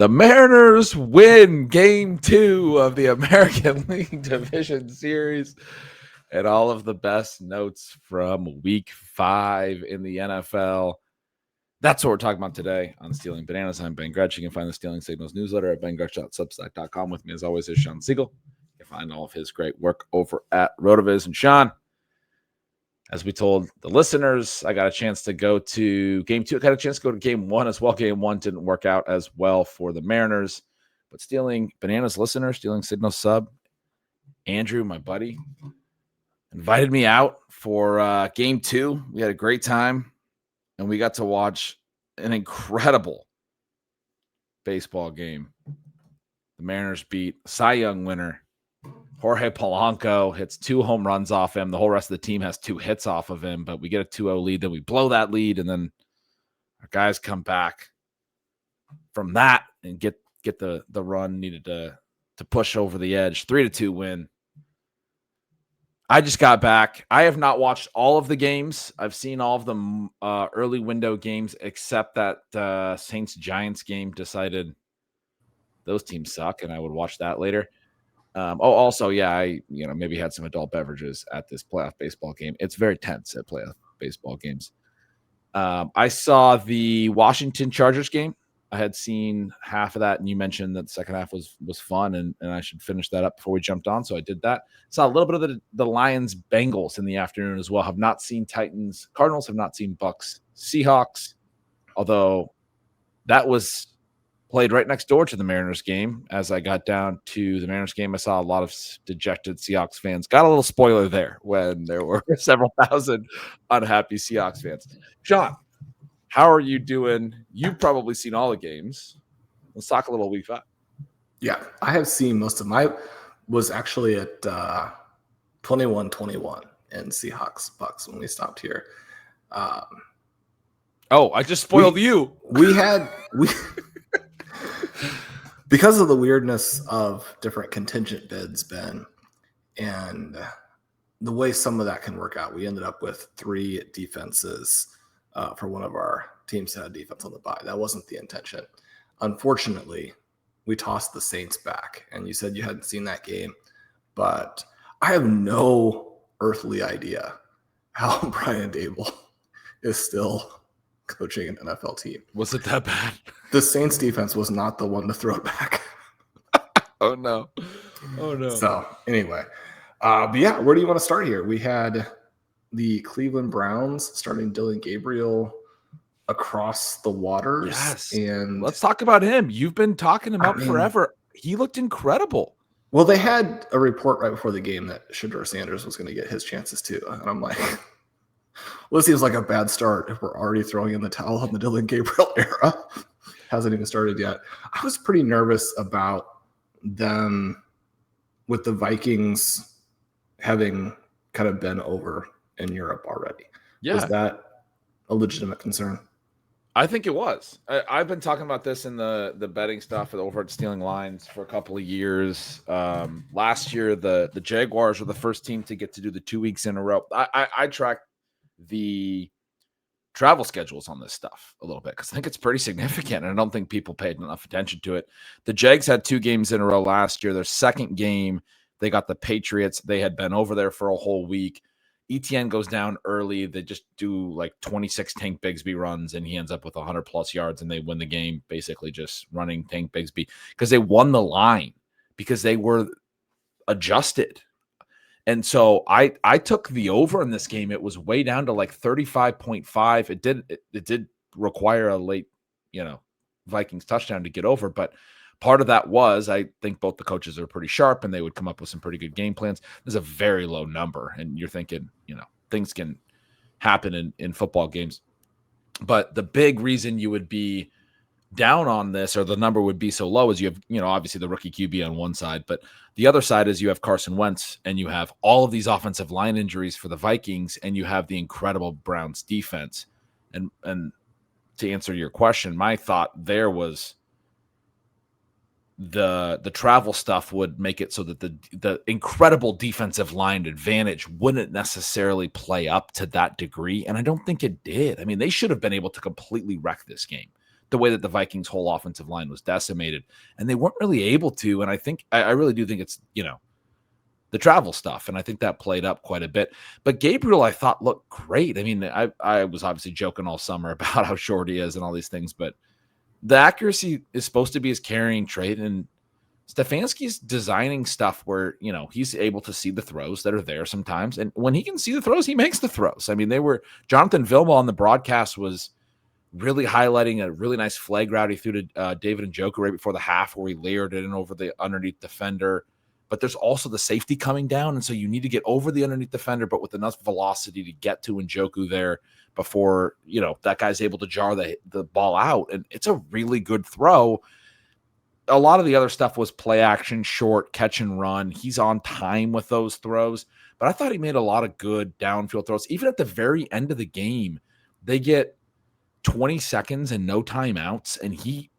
The Mariners win Game 2 of the American League Division Series, and all of the best notes from Week 5 in the NFL. That's what we're talking about today on Stealing Bananas. I'm Ben Gretch. You can find the Stealing Signals newsletter at bengretch.substack.com. With me, as always, is Shawn Siegele. You can find all of his great work over at RotoViz. And Shawn, as we told the listeners, I got a chance to go to Game 2. I got a chance to go to Game 1 as well. Game 1 didn't work out as well for the Mariners. But Stealing Bananas listener, Stealing Signals sub, Andrew, my buddy, invited me out for Game 2. We had a great time, and we got to watch an incredible baseball game. The Mariners beat Cy Young winner Jorge Polanco, hits 2 home runs off him. The whole rest of the team has 2 hits off of him, but we get a 2-0 lead. Then we blow that lead, and then our guys come back from that and get the run needed to push over the edge. 3-2 win. I just got back. I have not watched all of the games. I've seen all of the early window games, except that Saints-Giants game. Decided those teams suck, and I would watch that later. I maybe had some adult beverages at this playoff baseball game. It's very tense at playoff baseball games. I saw the Washington Chargers game. I had seen half of that, and you mentioned that the second half was fun, and I should finish that up before we jumped on, so I did that. Saw a little bit of the Lions-Bengals in the afternoon as well. Have not seen Titans-Cardinals, have not seen Bucks-Seahawks, although that was played right next door to the Mariners game. As I got down to the Mariners game, I saw a lot of dejected Seahawks fans. Got a little spoiler there when there were several thousand unhappy Seahawks fans. Shawn, how are you doing? You've probably seen all the games. Let's talk a little Week 5. Yeah, I have seen most of them. I was actually at 21-21 in Seahawks-Bucks when we stopped here. I just spoiled you. Because of the weirdness of different contingent bids, Ben, and the way some of that can work out, we ended up with 3 defenses for one of our teams that had defense on the bye. That wasn't the intention. Unfortunately, we tossed the Saints back, and you said you hadn't seen that game, but I have no earthly idea how Brian Daboll is still coaching an NFL team. Was it that bad? The Saints defense was not the one to throw it back. Oh no. So anyway, but yeah, where do you want to start here? We had the Cleveland Browns starting Dylan Gabriel across the waters. Yes. And let's talk about him. You've been talking about forever. He looked incredible. Well, they had a report right before the game that Shedeur Sanders was going to get his chances too. And I'm like, well, this seems like a bad start if we're already throwing in the towel on the Dylan Gabriel era. Hasn't even started yet. I was pretty nervous about them with the Vikings having kind of been over in Europe already. Yeah. Was that a legitimate concern? I think it was. I've been talking about this in the betting stuff over at Stealing Lines for a couple of years. Last year, the Jaguars were the first team to get to do the 2 weeks in a row. I tracked the travel schedules on this stuff a little bit because I think it's pretty significant, and I don't think people paid enough attention to it. The Jags had 2 games in a row last year. Their second game, they got the Patriots. They had been over there for a whole week. ETN goes down early. They just do like 26 Tank Bigsby runs, and he ends up with 100-plus yards, and they win the game basically just running Tank Bigsby because they won the line because they were adjusted. And so I took the over in this game. It was way down to like 35.5. It did require a late, Vikings touchdown to get over, but part of that was I think both the coaches are pretty sharp and they would come up with some pretty good game plans. There's a very low number, and you're thinking, things can happen in football games. But the big reason you would be down on this, or the number would be so low, is you have, obviously the rookie QB on one side, but the other side is you have Carson Wentz, and you have all of these offensive line injuries for the Vikings, and you have the incredible Browns defense. And to answer your question, my thought there was the travel stuff would make it so that the incredible defensive line advantage wouldn't necessarily play up to that degree, and I don't think it did. I mean, they should have been able to completely wreck this game. the way that the Vikings' whole offensive line was decimated, and they weren't really able to. And I think I really do think it's, the travel stuff, and I think that played up quite a bit. But Gabriel, I thought, looked great. I mean, I was obviously joking all summer about how short he is and all these things, but the accuracy is supposed to be his carrying trait, and Stefanski's designing stuff where, he's able to see the throws that are there sometimes. And when he can see the throws, he makes the throws. I mean, Jonathan Vilma on the broadcast was really highlighting a really nice flag route he threw to David and Jacory right before the half, where he layered it in over the underneath defender. But there's also the safety coming down, and so you need to get over the underneath defender, but with enough velocity to get to Njoku there before, that guy's able to jar the ball out. And it's a really good throw. A lot of the other stuff was play action, short, catch and run. He's on time with those throws, but I thought he made a lot of good downfield throws. Even at the very end of the game, they get 20 seconds and no timeouts, and he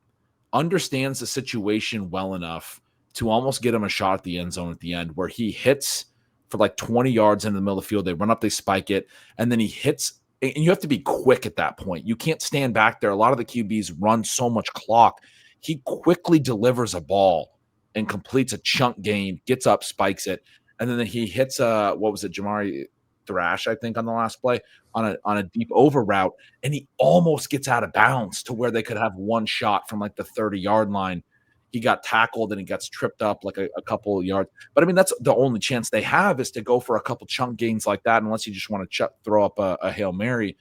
understands the situation well enough to almost get him a shot at the end zone at the end, where he hits for like 20 yards in the middle of the field. They run up, they spike it, and then he hits. And you have to be quick at that point. You can't stand back there. A lot of the QBs run so much clock. He quickly delivers a ball and completes a chunk gain, gets up, spikes it, and then he hits Jamari Thrash, I think, on the last play on a deep over route, and he almost gets out of bounds to where they could have one shot from like the 30-yard line. He got tackled and he gets tripped up like a couple of yards. But I mean, that's the only chance they have, is to go for a couple chunk gains like that, unless you just want to throw up a Hail Mary.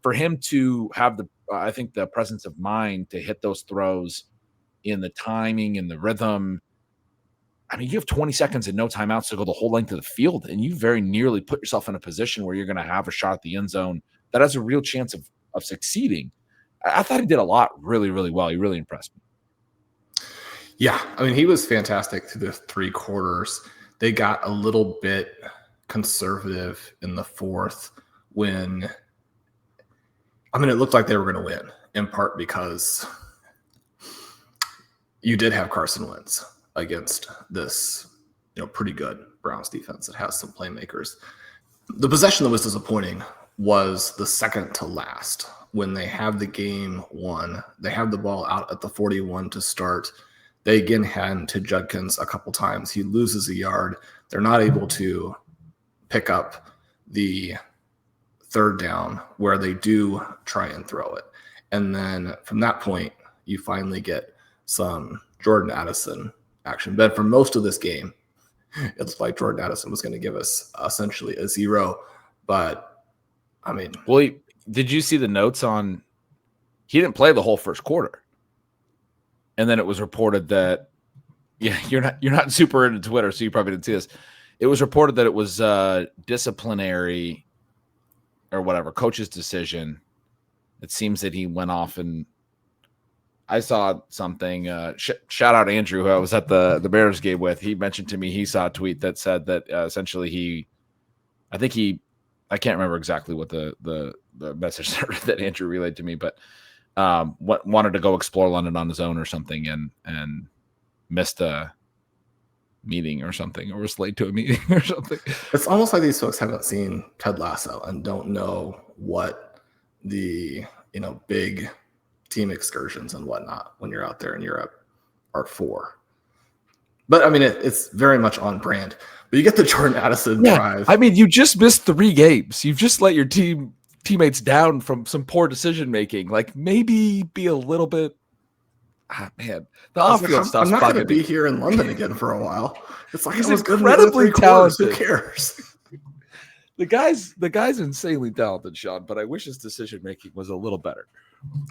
For him to have I think the presence of mind to hit those throws in the timing and the rhythm. I mean, you have 20 seconds and no timeouts to go the whole length of the field, and you very nearly put yourself in a position where you're going to have a shot at the end zone that has a real chance of succeeding. I thought he did a lot really, really well. He really impressed me. Yeah, I mean, he was fantastic through the 3 quarters. They got a little bit conservative in the fourth when, it looked like they were going to win, in part because you did have Carson Wentz against this, pretty good Browns defense that has some playmakers. The possession that was disappointing was the second to last, when they have the game won. They have the ball out at the 41 to start. They again hand to Judkins a couple times. He loses a yard. They're not able to pick up the third down, where they do try and throw it. And then from that point, you finally get some Jordan Addison action. But for most of this game, it looked like Jordan Addison was going to give us essentially a 0. But, Well, did you see the notes on – he didn't play the whole first quarter. And then it was reported that, you're not super into Twitter, so you probably didn't see this. It was reported that it was disciplinary or whatever, coach's decision. It seems that he went off, and I saw something. Shout out Andrew, who I was at the Bears game with. He mentioned to me he saw a tweet that said that essentially I can't remember exactly what the message that Andrew relayed to me, but wanted to go explore London on his own or something, and missed a meeting or something, or was late to a meeting or something. It's almost like these folks haven't seen Ted Lasso and don't know what the big team excursions and whatnot when you're out there in Europe are for. But it's very much on brand. But you get the Jordan Addison drive. You just missed 3 games. You've just let your teammates down from some poor decision making. Like, maybe be a little bit. The off-field stuff's I'm not going to be here in London again for a while. It's like, he's incredibly talented. Who cares? The guy's insanely talented, Shawn, but I wish his decision making was a little better.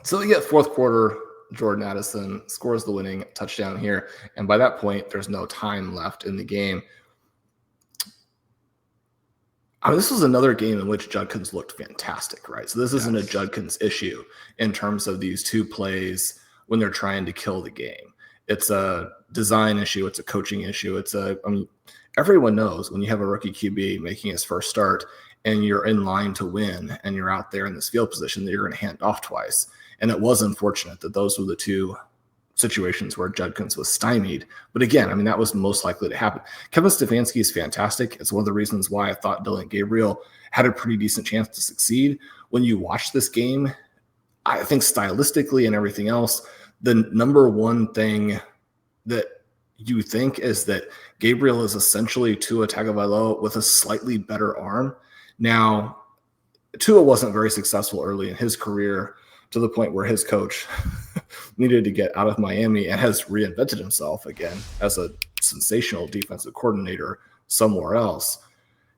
So you get fourth quarter, Jordan Addison scores the winning touchdown here, and by that point, there's no time left in the game. This was another game in which Judkins looked fantastic, right? So this isn't a Judkins issue in terms of these 2 plays when they're trying to kill the game. It's a design issue. It's a coaching issue. Everyone knows when you have a rookie QB making his first start and you're in line to win and you're out there in this field position that you're going to hand off twice. And it was unfortunate that those were the 2 situations where Judkins was stymied. But again, that was most likely to happen. Kevin Stefanski is fantastic. It's one of the reasons why I thought Dylan Gabriel had a pretty decent chance to succeed. When you watch this game, I think stylistically and everything else, the number one thing that you think is that Gabriel is essentially Tua Tagovailoa with a slightly better arm. Now, Tua wasn't very successful early in his career to the point where his coach needed to get out of Miami and has reinvented himself again as a sensational defensive coordinator somewhere else.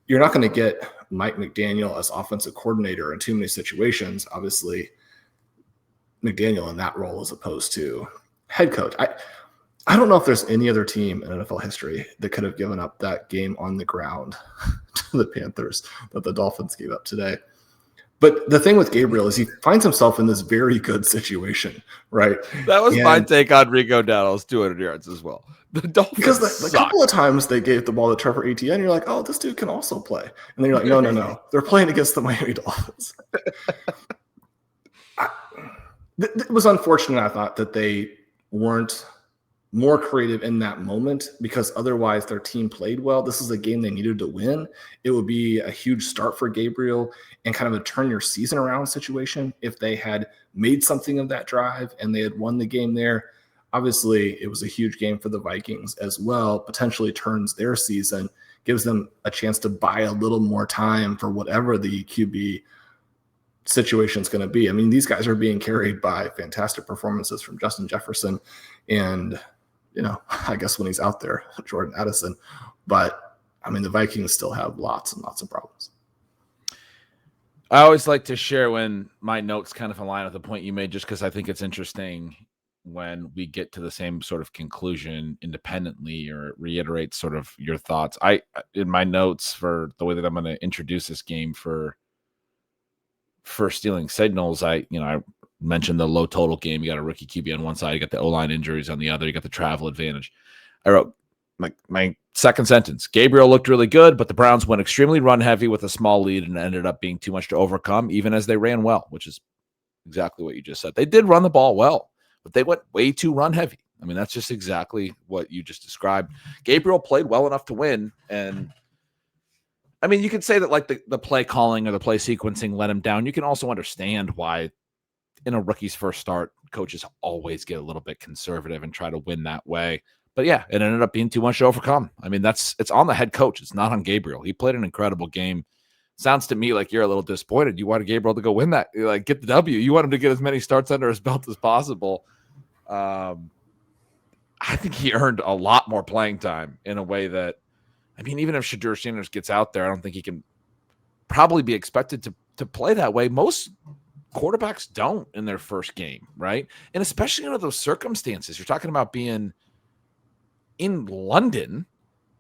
You're not going to get Mike McDaniel as offensive coordinator in too many situations. Obviously, McDaniel in that role as opposed to head coach. I don't know if there's any other team in NFL history that could have given up that game on the ground to the Panthers that the Dolphins gave up today. But the thing with Gabriel is he finds himself in this very good situation, right? That was my take on Rico Dowdle's 200 yards as well. The Dolphins because the couple of times they gave the ball to Trevor Etienne, you're like, oh, this dude can also play. And then you're like, no. They're playing against the Miami Dolphins. It was unfortunate, I thought, that they weren't more creative in that moment because otherwise their team played well. This is a game they needed to win. It would be a huge start for Gabriel and kind of a turn your season around situation if they had made something of that drive and they had won the game there. Obviously, it was a huge game for the Vikings as well, potentially turns their season, gives them a chance to buy a little more time for whatever the QB situation is going to be. I mean, these guys are being carried by fantastic performances from Justin Jefferson and, I guess when he's out there, Jordan Addison. But, I mean, the Vikings still have lots and lots of problems. I always like to share when my notes kind of align with the point you made, just because I think it's interesting when we get to the same sort of conclusion independently or reiterate sort of your thoughts. In my notes for the way that I'm going to introduce this game for stealing signals, I mentioned the low total game. You got a rookie QB on one side, you got the O-line injuries on the other, you got the travel advantage. I wrote my second sentence, Gabriel looked really good, but the Browns went extremely run heavy with a small lead and ended up being too much to overcome, even as they ran well, which is exactly what you just said. They did run the ball well, but they went way too run heavy. I mean, that's just exactly what you just described. Gabriel played well enough to win. And I mean, you could say that like the play calling or the play sequencing let him down. You can also understand why in a rookie's first start, coaches always get a little bit conservative and try to win that way. But yeah, it ended up being too much to overcome. I mean, it's on the head coach. It's not on Gabriel. He played an incredible game. Sounds to me like you're a little disappointed. You wanted Gabriel to go win that, like get the W. You want him to get as many starts under his belt as possible. I think he earned a lot more playing time in a way that, I mean, even if Shedeur Sanders gets out there, I don't think he can probably be expected to play that way. Most quarterbacks don't in their first game, right? And especially under those circumstances, you're talking about being in London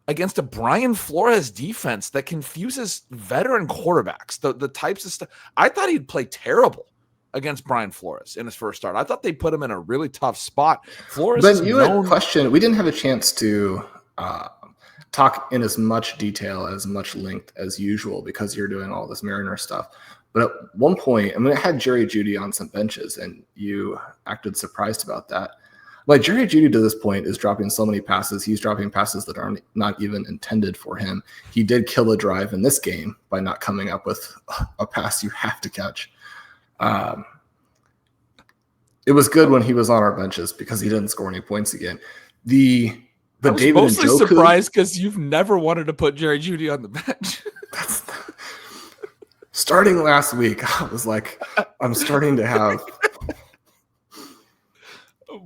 against a Brian Flores defense that confuses veteran quarterbacks. The types of stuff. I thought he'd play terrible against Brian Flores in his first start. I thought they put him in a really tough spot. Flores, but you had questioned. We didn't have a chance to talk in as much detail, as much length as usual because you're doing all this Mariner stuff. But at one point, I mean, I had Jerry Jeudy on some benches, and you acted surprised about that. Like Jerry Jeudy to this point is dropping so many passes. He's dropping passes that are not even intended for him. He did kill a drive in this game by not coming up with a pass you have to catch. It was good when he was on our benches because he didn't score any points again. I was David mostly Njoku, surprised because you've never wanted to put Jerry Jeudy on the bench. Starting last week, I was like, I'm starting to have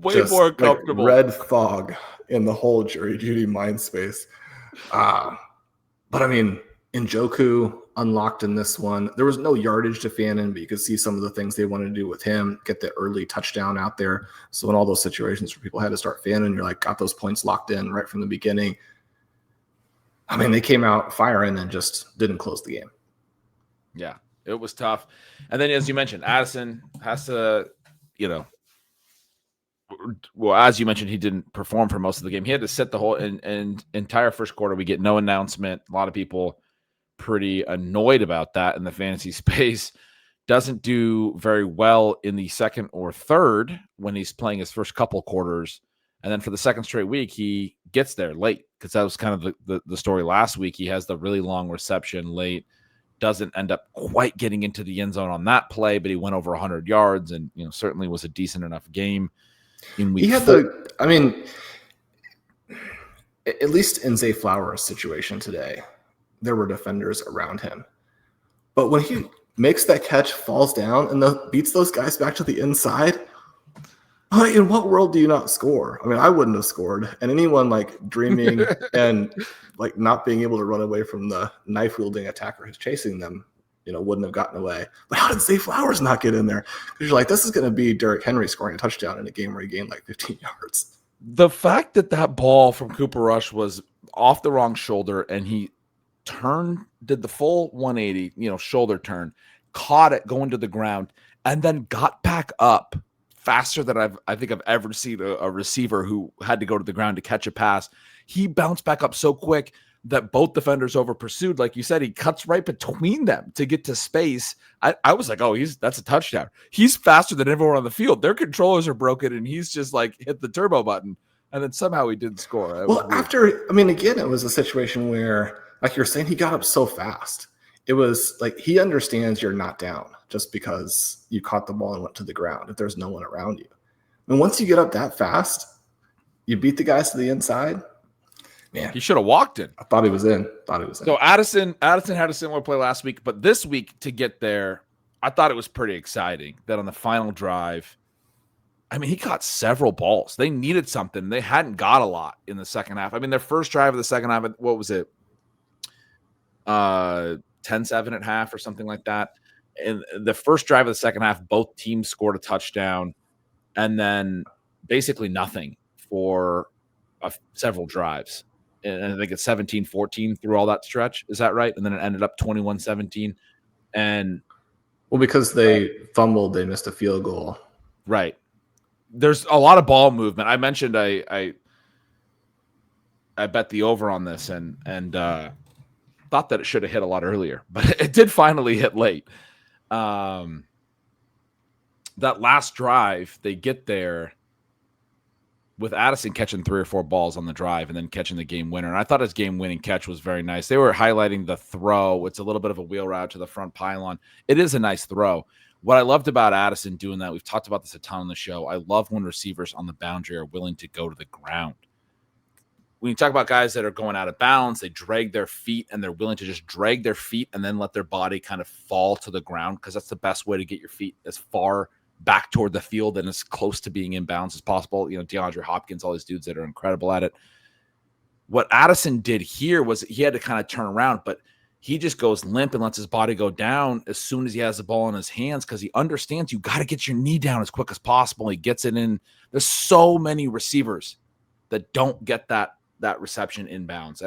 way more comfortable red fog in the whole Jerry Jeudy mind space. But I mean, Njoku unlocked in this one. There was no yardage to Fannin, but you could see some of the things they wanted to do with him, get the early touchdown out there. So in all those situations where people had to start Fannin, you're like, got those points locked in right from the beginning. I mean, they came out firing and just didn't close the game. Yeah, it was tough. And then, as you mentioned, Addison has to, well, as you mentioned, he didn't perform for most of the game. He had to sit the whole entire first quarter. We get no announcement. A lot of people pretty annoyed about that in the fantasy space. Doesn't do very well in the second or third when he's playing his first couple quarters. And then for the second straight week, he gets there late because that was kind of the story last week. He has the really long reception late, doesn't end up quite getting into the end zone on that play, but he went over 100 yards and, certainly was a decent enough game in week 4. At least in Zay Flowers' situation today, there were defenders around him. But when he makes that catch, falls down, and beats those guys back to the inside, in what world do you not score? I mean, I wouldn't have scored. And anyone dreaming and not being able to run away from the knife-wielding attacker who's chasing them, wouldn't have gotten away. But how did Zay Flowers not get in there? Because you're this is going to be Derrick Henry scoring a touchdown in a game where he gained 15 yards. The fact that ball from Cooper Rush was off the wrong shoulder and he did the full 180, shoulder turn, caught it going to the ground, and then got back up faster than I think I've ever seen a receiver who had to go to the ground to catch a pass. He bounced back up so quick that both defenders over pursued. Like you said, he cuts right between them to get to space. I was like, oh, that's a touchdown. He's faster than everyone on the field. Their controllers are broken, and he's just hit the turbo button. And then somehow he didn't score. Again, it was a situation where, like you're saying, he got up so fast. It was he understands you're not down just because you caught the ball and went to the ground if there's no one around you. And once you get up that fast, you beat the guys to the inside. Man, he should have walked it. I thought he was in. So Addison had a similar play last week, but this week to get there, I thought it was pretty exciting that on the final drive, he caught several balls. They needed something. They hadn't got a lot in the second half. Their first drive of the second half, what was it? 10-7 at half or something like that. And the first drive of the second half, both teams scored a touchdown and then basically nothing for several drives. And I think it's 17-14 through all that stretch. Is that right? And then it ended up 21-17. And because they fumbled, they missed a field goal. Right. There's a lot of ball movement. I mentioned I bet the over on this and thought that it should have hit a lot earlier, but it did finally hit late. That last drive, they get there with Addison catching 3 or 4 balls on the drive and then catching the game winner. And I thought his game-winning catch was very nice. They were highlighting the throw. It's a little bit of a wheel route to the front pylon. It is a nice throw. What I loved about Addison doing that, we've talked about this a ton on the show. I love when receivers on the boundary are willing to go to the ground. When you talk about guys that are going out of bounds, they drag their feet and they're willing to just drag their feet and then let their body kind of fall to the ground because that's the best way to get your feet as far back toward the field and as close to being in bounds as possible. DeAndre Hopkins, all these dudes that are incredible at it. What Addison did here was he had to kind of turn around, but he just goes limp and lets his body go down as soon as he has the ball in his hands because he understands you got to get your knee down as quick as possible. He gets it in. There's so many receivers that don't get that reception inbounds.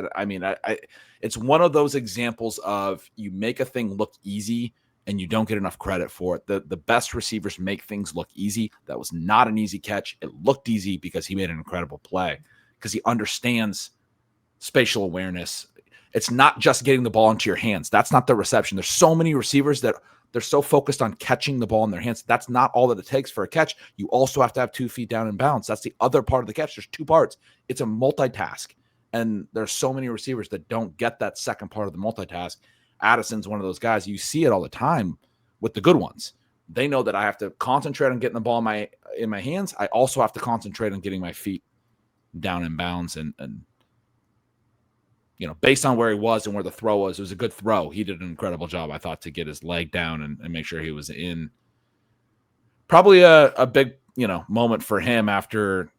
It's one of those examples of you make a thing look easy and you don't get enough credit for it. The best receivers make things look easy. That was not an easy catch. It looked easy because he made an incredible play because he understands spatial awareness. It's not just getting the ball into your hands. That's not the reception. There's so many receivers that they're so focused on catching the ball in their hands. That's not all that it takes for a catch. You also have to have 2 feet down in bounds. That's the other part of the catch. There's 2 parts. It's a multitask. And there's so many receivers that don't get that second part of the multitask. Addison's one of those guys. You see it all the time with the good ones. They know that I have to concentrate on getting the ball in my hands. I also have to concentrate on getting my feet down in bounds. And based on where he was and where the throw was, it was a good throw. He did an incredible job, I thought, to get his leg down and make sure he was in. Probably a big, moment for him after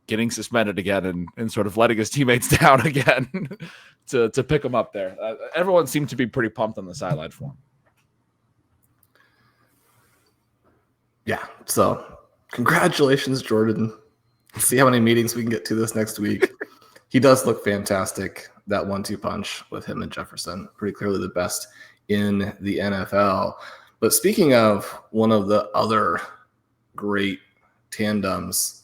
getting suspended again and sort of letting his teammates down again to pick him up there. Everyone seemed to be pretty pumped on the sideline for him. Yeah. So congratulations, Jordan. See how many meetings we can get to this next week. He does look fantastic. That 1-2 punch with him and Jefferson, pretty clearly the best in the NFL. But speaking of one of the other great tandems,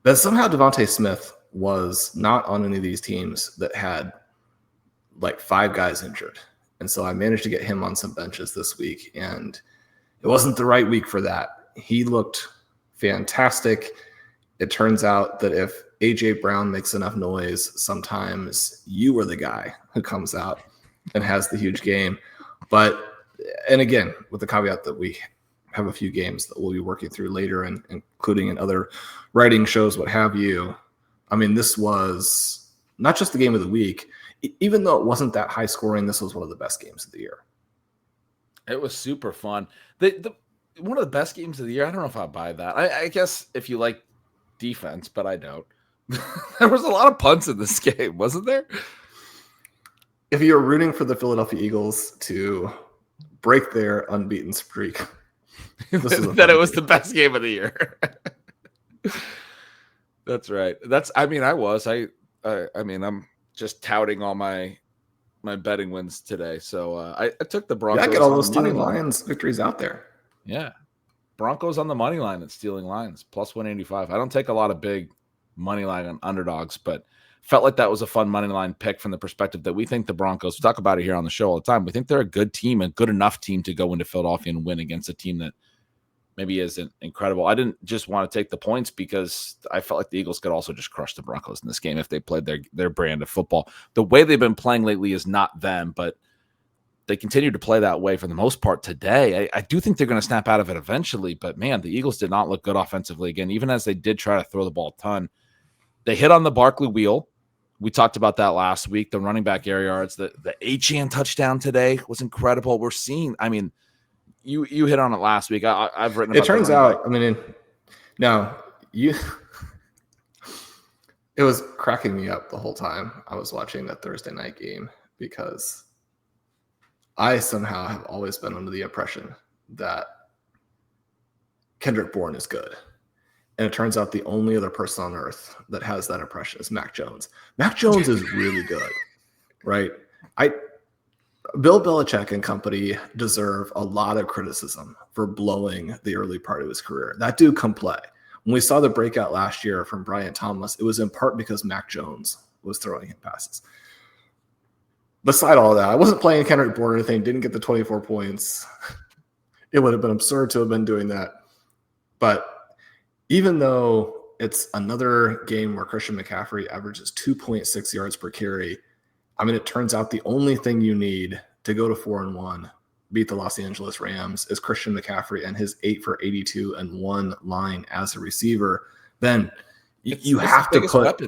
that somehow Devontae Smith was not on any of these teams that had 5 guys injured. And so I managed to get him on some benches this week, and it wasn't the right week for that. He looked fantastic. It turns out that if A.J. Brown makes enough noise, sometimes you are the guy who comes out and has the huge game. And again, with the caveat that we have a few games that we'll be working through later, and including in other writing shows, what have you. I mean, this was not just the game of the week. Even though it wasn't that high scoring, this was one of the best games of the year. It was super fun. One of the best games of the year. I don't know if I buy that. I guess if you like defense, but I don't. There was a lot of punts in this game, wasn't there? If you're rooting for the Philadelphia Eagles to break their unbeaten streak, that it was the best game of the year. That's right. I'm just touting all my betting wins today. So I took the Broncos. Yeah, get all those stealing Lions victories out there. Yeah. Broncos on the money line at stealing lines, plus 185. I don't take a lot of big money line on underdogs, but felt like that was a fun money line pick from the perspective that we think the Broncos, we talk about it here on the show all the time. We think they're a good team, a good enough team to go into Philadelphia and win against a team that maybe isn't incredible. I didn't just want to take the points because I felt like the Eagles could also just crush the Broncos in this game if they played their brand of football. The way they've been playing lately is not them, but they continue to play that way for the most part today. I do think they're going to snap out of it eventually, but man, the Eagles did not look good offensively again, even as they did try to throw the ball a ton. They hit on the Barkley wheel. We talked about that last week, the running back air yards. The Achane touchdown today was incredible. We're seeing, I mean, you hit on it last week. I've written about it. Turns out, I mean, it was cracking me up the whole time I was watching that Thursday night game, because I somehow have always been under the impression that Kendrick Bourne is good. And it turns out the only other person on earth that has that impression is Mac Jones. Mac Jones is really good, right? Bill Belichick and company deserve a lot of criticism for blowing the early part of his career. That dude can play. When we saw the breakout last year from Brian Thomas, it was in part because Mac Jones was throwing him passes. Beside all that, I wasn't playing Kendrick Bourne or anything, didn't get the 24 points. It would have been absurd to have been doing that. But even though it's another game where Christian McCaffrey averages 2.6 yards per carry, I mean, it turns out the only thing you need to go to 4-1, beat the Los Angeles Rams, is Christian McCaffrey and his 8 for 82 and 1 line as a receiver. Then you have to put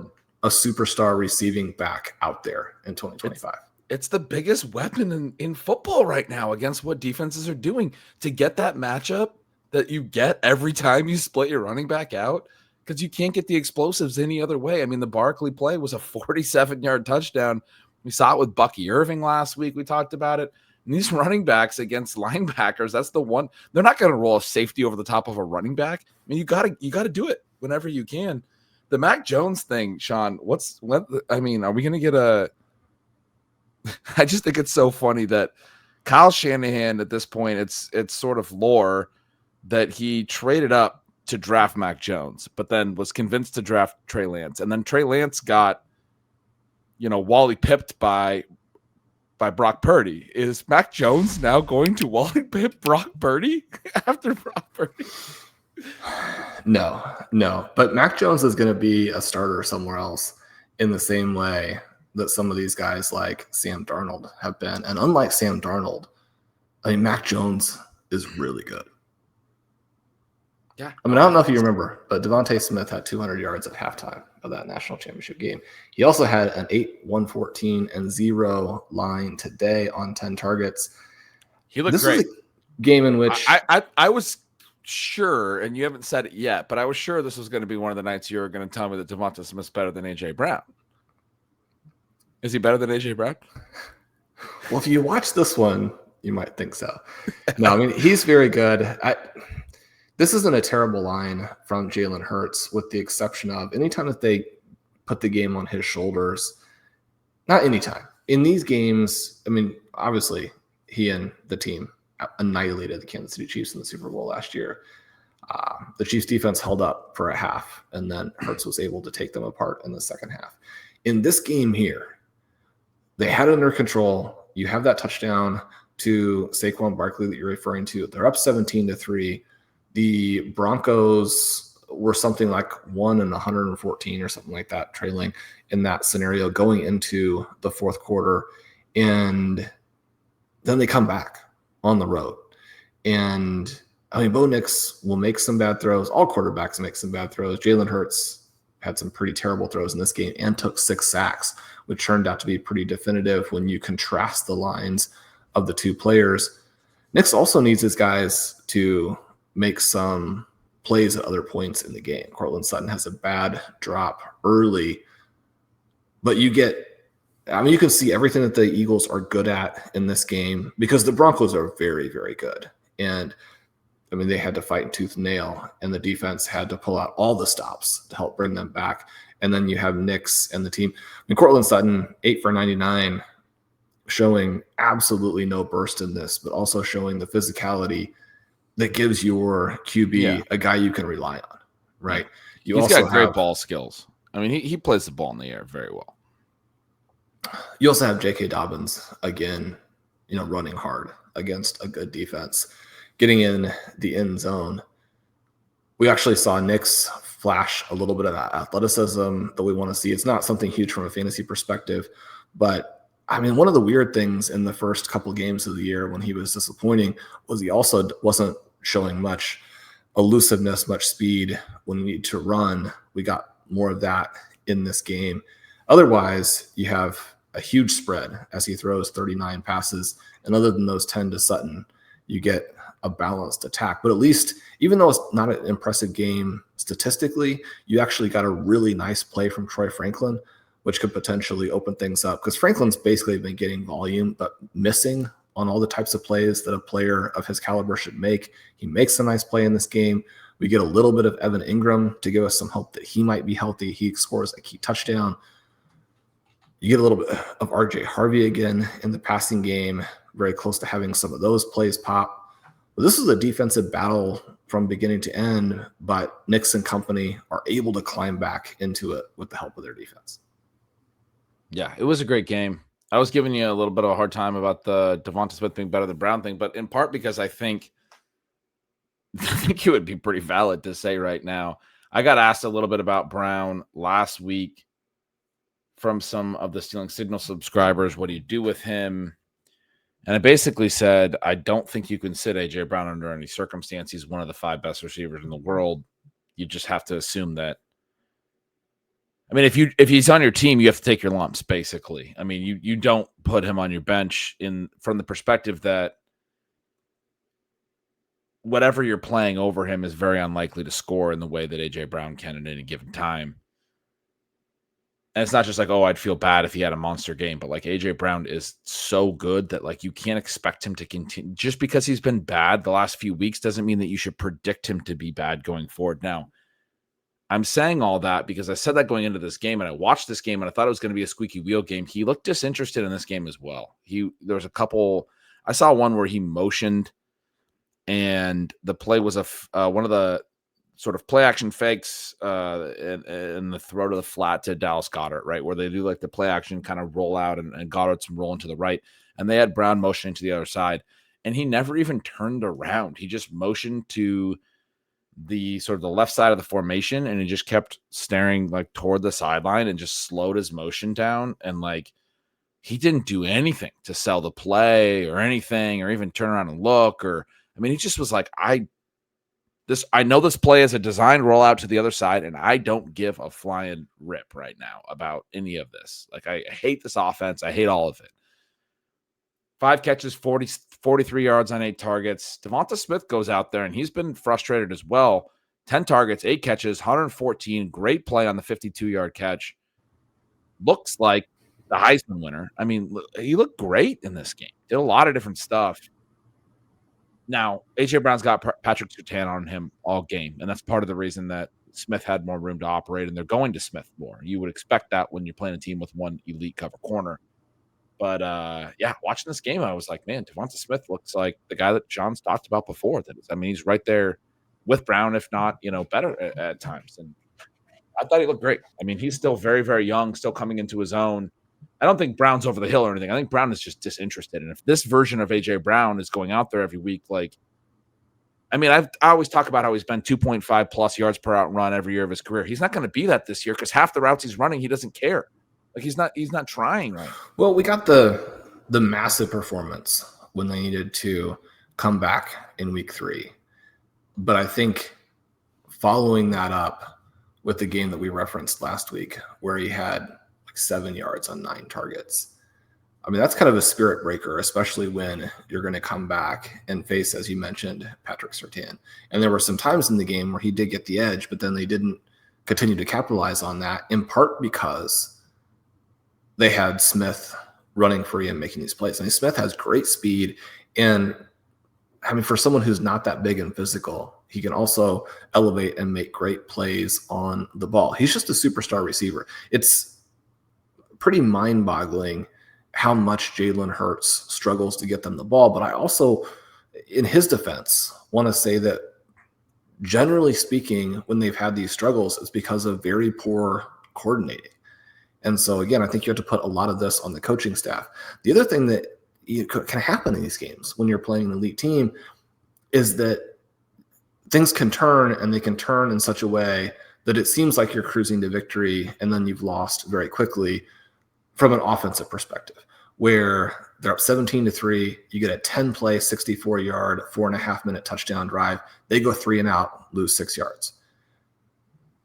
a superstar receiving back out there in 2025. It's the biggest weapon in football right now against what defenses are doing, to get that matchup that you get every time you split your running back out, because you can't get the explosives any other way. I mean, the Barkley play was a 47-yard touchdown. We saw it with Bucky Irving last week. We talked about it. And these running backs against linebackers, that's the one. They're not going to roll a safety over the top of a running back. I mean, you got to do it whenever you can. The Mac Jones thing, Shawn, are we going to get a – I just think it's so funny that Kyle Shanahan at this point, it's sort of lore that he traded up to draft Mac Jones, but then was convinced to draft Trey Lance. And then Trey Lance got, Wally pipped by Brock Purdy. Is Mac Jones now going to Wally pip Brock Purdy after Brock Purdy? No. But Mac Jones is going to be a starter somewhere else in the same way that some of these guys like Sam Darnold have been. And unlike Sam Darnold, I mean, Mac Jones is really good. Yeah. I mean, I don't know if you remember, but Devontae Smith had 200 yards at halftime of that national championship game. He also had an 8, 114, and 0 line today on 10 targets. He looked great. Was a game in which I was sure, and you haven't said it yet, but I was sure this was going to be one of the nights you were going to tell me that Devontae Smith's better than A.J. Brown. Is he better than A.J. Brown? Well, if you watch this one, you might think so. No, I mean, he's very good. This isn't a terrible line from Jalen Hurts, with the exception of anytime that they put the game on his shoulders. Not anytime. In these games, I mean, obviously, he and the team annihilated the Kansas City Chiefs in the Super Bowl last year. The Chiefs defense held up for a half, and then Hurts was able to take them apart in the second half. In this game here, they had it under control. You have that touchdown to Saquon Barkley that you're referring to. They're up 17-3. The Broncos were something like 1-114 or something like that, trailing in that scenario going into the fourth quarter. And then they come back on the road. And I mean, Bo Nix will make some bad throws. All quarterbacks make some bad throws. Jalen Hurts had some pretty terrible throws in this game and took 6 sacks, which turned out to be pretty definitive when you contrast the lines of the two players. Nix also needs his guys to make some plays at other points in the game. Courtland Sutton has a bad drop early, but you can see everything that the Eagles are good at in this game because the Broncos are very, very good. And I mean, they had to fight tooth and nail, and the defense had to pull out all the stops to help bring them back. And then you have Nix and the team. I mean, Courtland Sutton, 8 for 99, showing absolutely no burst in this, but also showing the physicality that gives your QB a guy you can rely on, right? He's got great ball skills. I mean, he plays the ball in the air very well. You also have J.K. Dobbins, again, running hard against a good defense, getting in the end zone. We actually saw Nix flash a little bit of that athleticism that we want to see. It's not something huge from a fantasy perspective, but I mean, one of the weird things in the first couple of games of the year when he was disappointing was he also wasn't showing much elusiveness, much speed when we need to run. We got more of that in this game. Otherwise, you have a huge spread as he throws 39 passes. And other than those 10 to Sutton, you get a balanced attack. But at least, even though it's not an impressive game statistically, you actually got a really nice play from Troy Franklin, which could potentially open things up. Because Franklin's basically been getting volume, but missing on all the types of plays that a player of his caliber should make. He makes a nice play in this game. We get a little bit of Evan Ingram to give us some hope that he might be healthy. He scores a key touchdown. You get a little bit of RJ Harvey again in the passing game, very close to having some of those plays pop. But this is a defensive battle from beginning to end, but Nix and company are able to climb back into it with the help of their defense. Yeah, it was a great game. I was giving you a little bit of a hard time about the Devonta Smith being better than Brown thing, but in part because I think it would be pretty valid to say right now. I got asked a little bit about Brown last week from some of the Stealing Signal subscribers. What do you do with him? And I basically said, I don't think you can sit A.J. Brown under any circumstance. He's one of the 5 best receivers in the world. You just have to assume that. I mean, if he's on your team, you have to take your lumps, basically. I mean, you don't put him on your bench from the perspective that whatever you're playing over him is very unlikely to score in the way that A.J. Brown can at any given time. And it's not just like, oh, I'd feel bad if he had a monster game, but like A.J. Brown is so good that like you can't expect him to continue. Just because he's been bad the last few weeks doesn't mean that you should predict him to be bad going forward. Now, I'm saying all that because I said that going into this game, and I watched this game and I thought it was going to be a squeaky wheel game. He looked disinterested in this game as well. There was a couple. I saw one where he motioned, and the play was one of the sort of play action fakes in the throw to the flat to Dallas Goedert, right, where they do like the play action kind of roll out and Goddard's rolling to the right, and they had Brown motioning to the other side, and he never even turned around. He just motioned to the sort of the left side of the formation, and he just kept staring like toward the sideline and just slowed his motion down. And like, he didn't do anything to sell the play or anything, or even turn around and look, I mean, he just was like, I know this play is a designed rollout to the other side, and I don't give a flying rip right now about any of this. Like, I hate this offense. I hate all of it. 5 catches, 43 yards on 8 targets. Devonta Smith goes out there, and he's been frustrated as well. 10 targets, 8 catches, 114. Great play on the 52-yard catch. Looks like the Heisman winner. I mean, he looked great in this game. Did a lot of different stuff. Now, A.J. Brown's got Patrick Surtain on him all game, and that's part of the reason that Smith had more room to operate, and they're going to Smith more. You would expect that when you're playing a team with one elite cover corner. But, yeah, watching this game, I was like, man, Devonta Smith looks like the guy that John's talked about before. He's right there with Brown, if not, better at times. And I thought he looked great. I mean, he's still very, very young, still coming into his own. I don't think Brown's over the hill or anything. I think Brown is just disinterested. And if this version of A.J. Brown is going out there every week, like, I mean, I always talk about how he's been 2.5 plus yards per out run every year of his career. He's not going to be that this year because half the routes he's running, he doesn't care. Like, he's not trying right. Well, we got the the massive performance when they needed to come back in week 3. But I think following that up with the game that we referenced last week, where he had like 7 yards on 9 targets, I mean, that's kind of a spirit breaker, especially when you're going to come back and face, as you mentioned, Patrick Surtain. And there were some times in the game where he did get the edge, but then they didn't continue to capitalize on that, in part because they had Smith running free and making these plays. I mean, Smith has great speed. And I mean, for someone who's not that big and physical, he can also elevate and make great plays on the ball. He's just a superstar receiver. It's pretty mind-boggling how much Jalen Hurts struggles to get them the ball. But I also, in his defense, want to say that generally speaking, when they've had these struggles, it's because of very poor coordinating. And so, again, I think you have to put a lot of this on the coaching staff. The other thing that can happen in these games when you're playing an elite team is that things can turn, and they can turn in such a way that it seems like you're cruising to victory, and then you've lost very quickly from an offensive perspective, where they're up 17-3. You get a 10-play, 64-yard, 4.5-minute touchdown drive. They go 3 and out, lose 6 yards.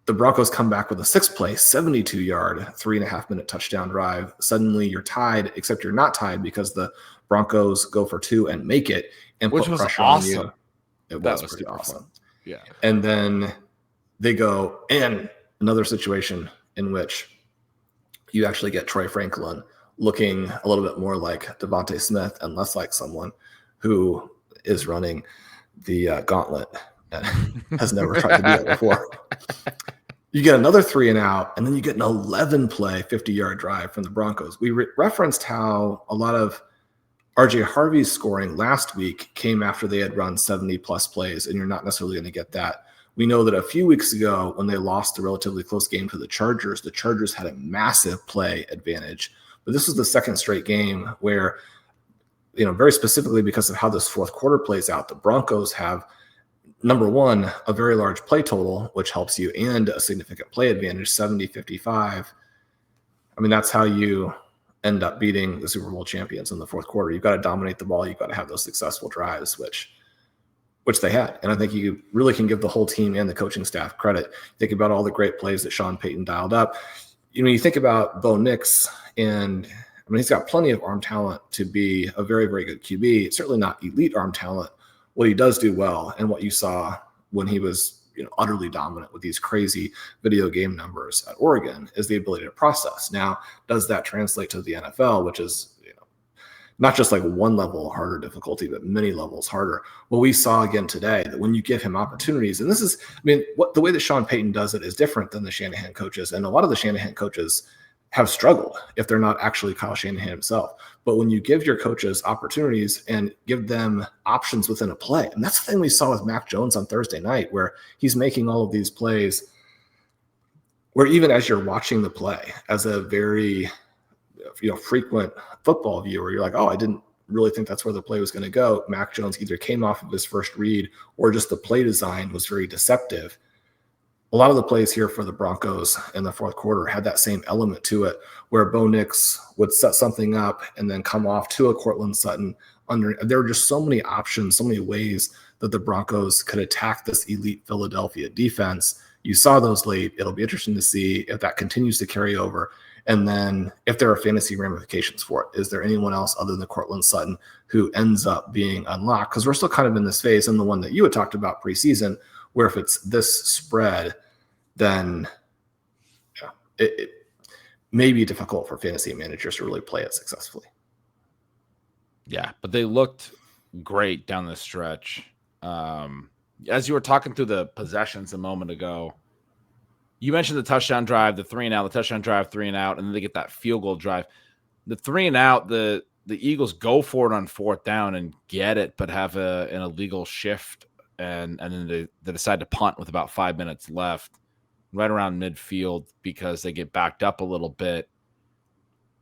The Broncos come back with a 6-play, 72-yard, 3.5-minute touchdown drive. Suddenly you're tied, except you're not tied because the Broncos go for 2 and make it and Which put was pressure awesome. on you. It was pretty awesome. Fun. Yeah. And then they go in another situation in which you actually get Troy Franklin looking a little bit more like Devontae Smith and less like someone who is running the gauntlet and has never tried to do that before. You get another 3 and out, and then you get an 11-play, 50-yard drive from the Broncos. We referenced how a lot of RJ Harvey's scoring last week came after they had run 70-plus plays, and you're not necessarily going to get that. We know that a few weeks ago, when they lost a relatively close game to the Chargers had a massive play advantage. But this was the second straight game where, very specifically because of how this fourth quarter plays out, the Broncos have, number one, a very large play total, which helps you, and a significant play advantage, 70-55. I mean, that's how you end up beating the Super Bowl champions in the fourth quarter. You've got to dominate the ball. You've got to have those successful drives, which they had. And I think you really can give the whole team and the coaching staff credit. Think about all the great plays that Sean Payton dialed up. You think about Bo Nix, and I mean, he's got plenty of arm talent to be a very, very good QB. Certainly not elite arm talent. What he does do well, and what you saw when he was utterly dominant with these crazy video game numbers at Oregon, is the ability to process. Now, does that translate to the NFL, which is not just like one level harder difficulty, but many levels harder? Well, we saw again today that when you give him opportunities, and this is, the way that Sean Payton does it is different than the Shanahan coaches. And a lot of the Shanahan coaches have struggled if they're not actually Kyle Shanahan himself. But when you give your coaches opportunities and give them options within a play, and that's the thing we saw with Mac Jones on Thursday night, where he's making all of these plays where even as you're watching the play as a very frequent football viewer, you're like, oh, I didn't really think that's where the play was going to go. Mac Jones either came off of his first read or just the play design was very deceptive. A lot of the plays here for the Broncos in the fourth quarter had that same element to it, where Bo Nix would set something up and then come off to a Cortland Sutton under. There were just so many options, so many ways that the Broncos could attack this elite Philadelphia defense. You saw those late. It'll be interesting to see if that continues to carry over. And then if there are fantasy ramifications for it. Is there anyone else other than Cortland Sutton who ends up being unlocked? Because we're still kind of in this phase, and the one that you had talked about preseason, where if it's this spread, then it may be difficult for fantasy managers to really play it successfully. Yeah, but they looked great down the stretch. As you were talking through the possessions a moment ago, you mentioned the touchdown drive, the 3 and out, the touchdown drive, 3 and out, and then they get that field goal drive. The 3 and out, the Eagles go for it on 4th down and get it, but have an illegal shift, and then they decide to punt with about 5 minutes left, right around midfield, because they get backed up a little bit.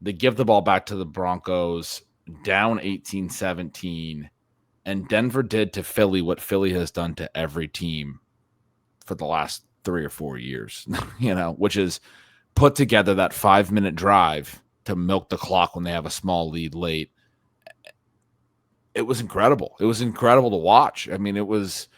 They give the ball back to the Broncos, down 18-17, and Denver did to Philly what Philly has done to every team for the last 3 or 4 years, which is put together that 5-minute drive to milk the clock when they have a small lead late, it was incredible. It was incredible to watch. I mean, it was,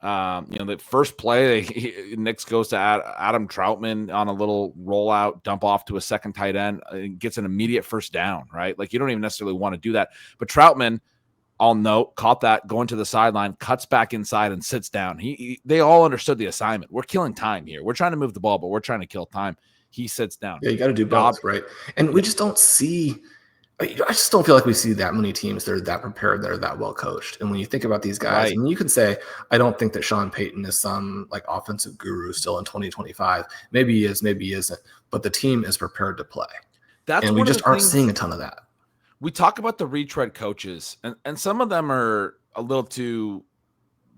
the first play, Nix goes to Adam Troutman on a little rollout, dump off to a second tight end, gets an immediate first down, right? Like, you don't even necessarily want to do that. But Troutman, I'll note, caught that going to the sideline, cuts back inside and sits down. They all understood the assignment. We're killing time here. We're trying to move the ball, but we're trying to kill time. He sits down. Yeah, you got to do both, right? And we just don't see – I just don't feel like we see that many teams that are that prepared, that are that well coached. And when you think about these guys, Right. I mean, you can say, I don't think that Sean Payton is some like offensive guru still in 2025. Maybe he is, maybe he isn't. But the team is prepared to play. And we just aren't seeing a ton of that. We talk about the retread coaches, and some of them are a little too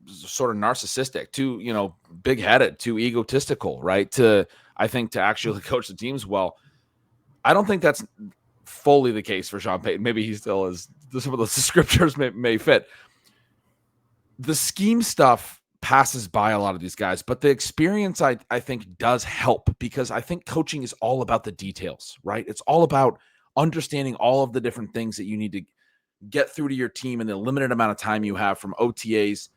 sort of narcissistic, too, big-headed, too egotistical, right? I think to actually coach the teams well. I don't think that's fully the case for Sean Payton. Maybe he still is. Some of those scriptures may fit. The scheme stuff passes by a lot of these guys, but the experience I think does help, because I think coaching is all about the details, right? It's all about understanding all of the different things that you need to get through to your team in the limited amount of time you have, from OTAs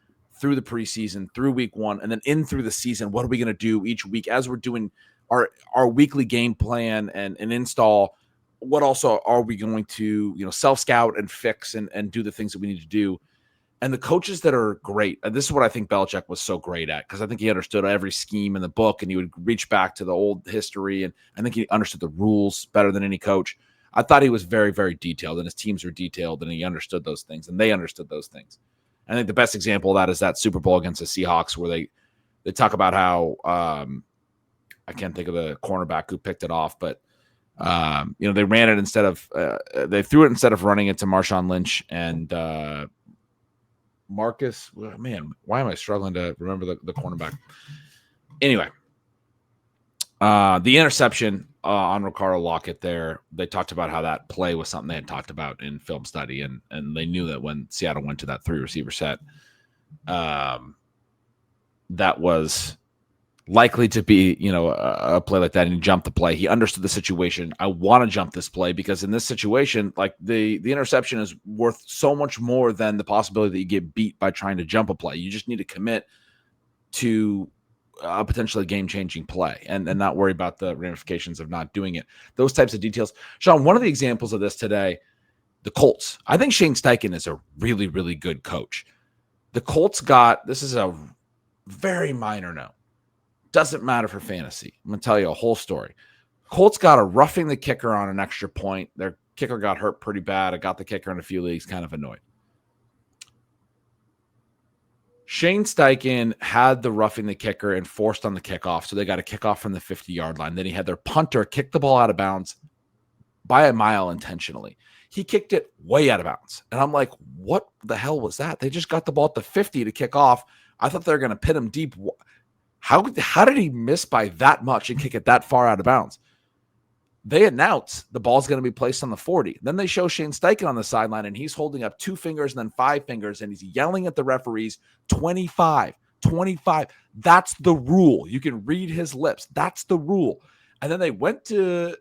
through the preseason, through week one, and then in through the season. What are we going to do each week as we're doing our weekly game plan and install? What also are we going to, self-scout and fix and do the things that we need to do? And the coaches that are great, and this is what I think Belichick was so great at, because I think he understood every scheme in the book, and he would reach back to the old history, and I think he understood the rules better than any coach. I thought he was very, very detailed, and his teams were detailed, and he understood those things, and they understood those things. I think the best example of that is that Super Bowl against the Seahawks, where they talk about how I can't think of the cornerback who picked it off, but they ran it instead of they threw it instead of running it to Marshawn Lynch and Marcus. Man, why am I struggling to remember the cornerback? Anyway, the interception on Ricardo Lockett there, they talked about how that play was something they had talked about in film study, and they knew that when Seattle went to that 3-receiver set, that was likely to be, a play like that, and he jumped the play. He understood the situation. I want to jump this play because in this situation, like the interception is worth so much more than the possibility that you get beat by trying to jump a play. You just need to commit to a potentially game-changing play and not worry about the ramifications of not doing it. Those types of details. Shawn, one of the examples of this today, the Colts. I think Shane Steichen is a really, really good coach. The Colts this is a very minor note. Doesn't matter for fantasy. I'm going to tell you a whole story. Colts got a roughing the kicker on an extra point. Their kicker got hurt pretty bad. I got the kicker in a few leagues, kind of annoyed. Shane Steichen had the roughing the kicker and forced on the kickoff, so they got a kickoff from the 50-yard line. Then he had their punter kick the ball out of bounds by a mile intentionally. He kicked it way out of bounds. And I'm like, what the hell was that? They just got the ball at the 50 to kick off. I thought they were going to pin him deep. How did he miss by that much and kick it that far out of bounds? They announce the ball's going to be placed on the 40. Then they show Shane Steichen on the sideline, and he's holding up 2 fingers and then 5 fingers, and he's yelling at the referees, 25, 25. That's the rule. You can read his lips. That's the rule. And then they went to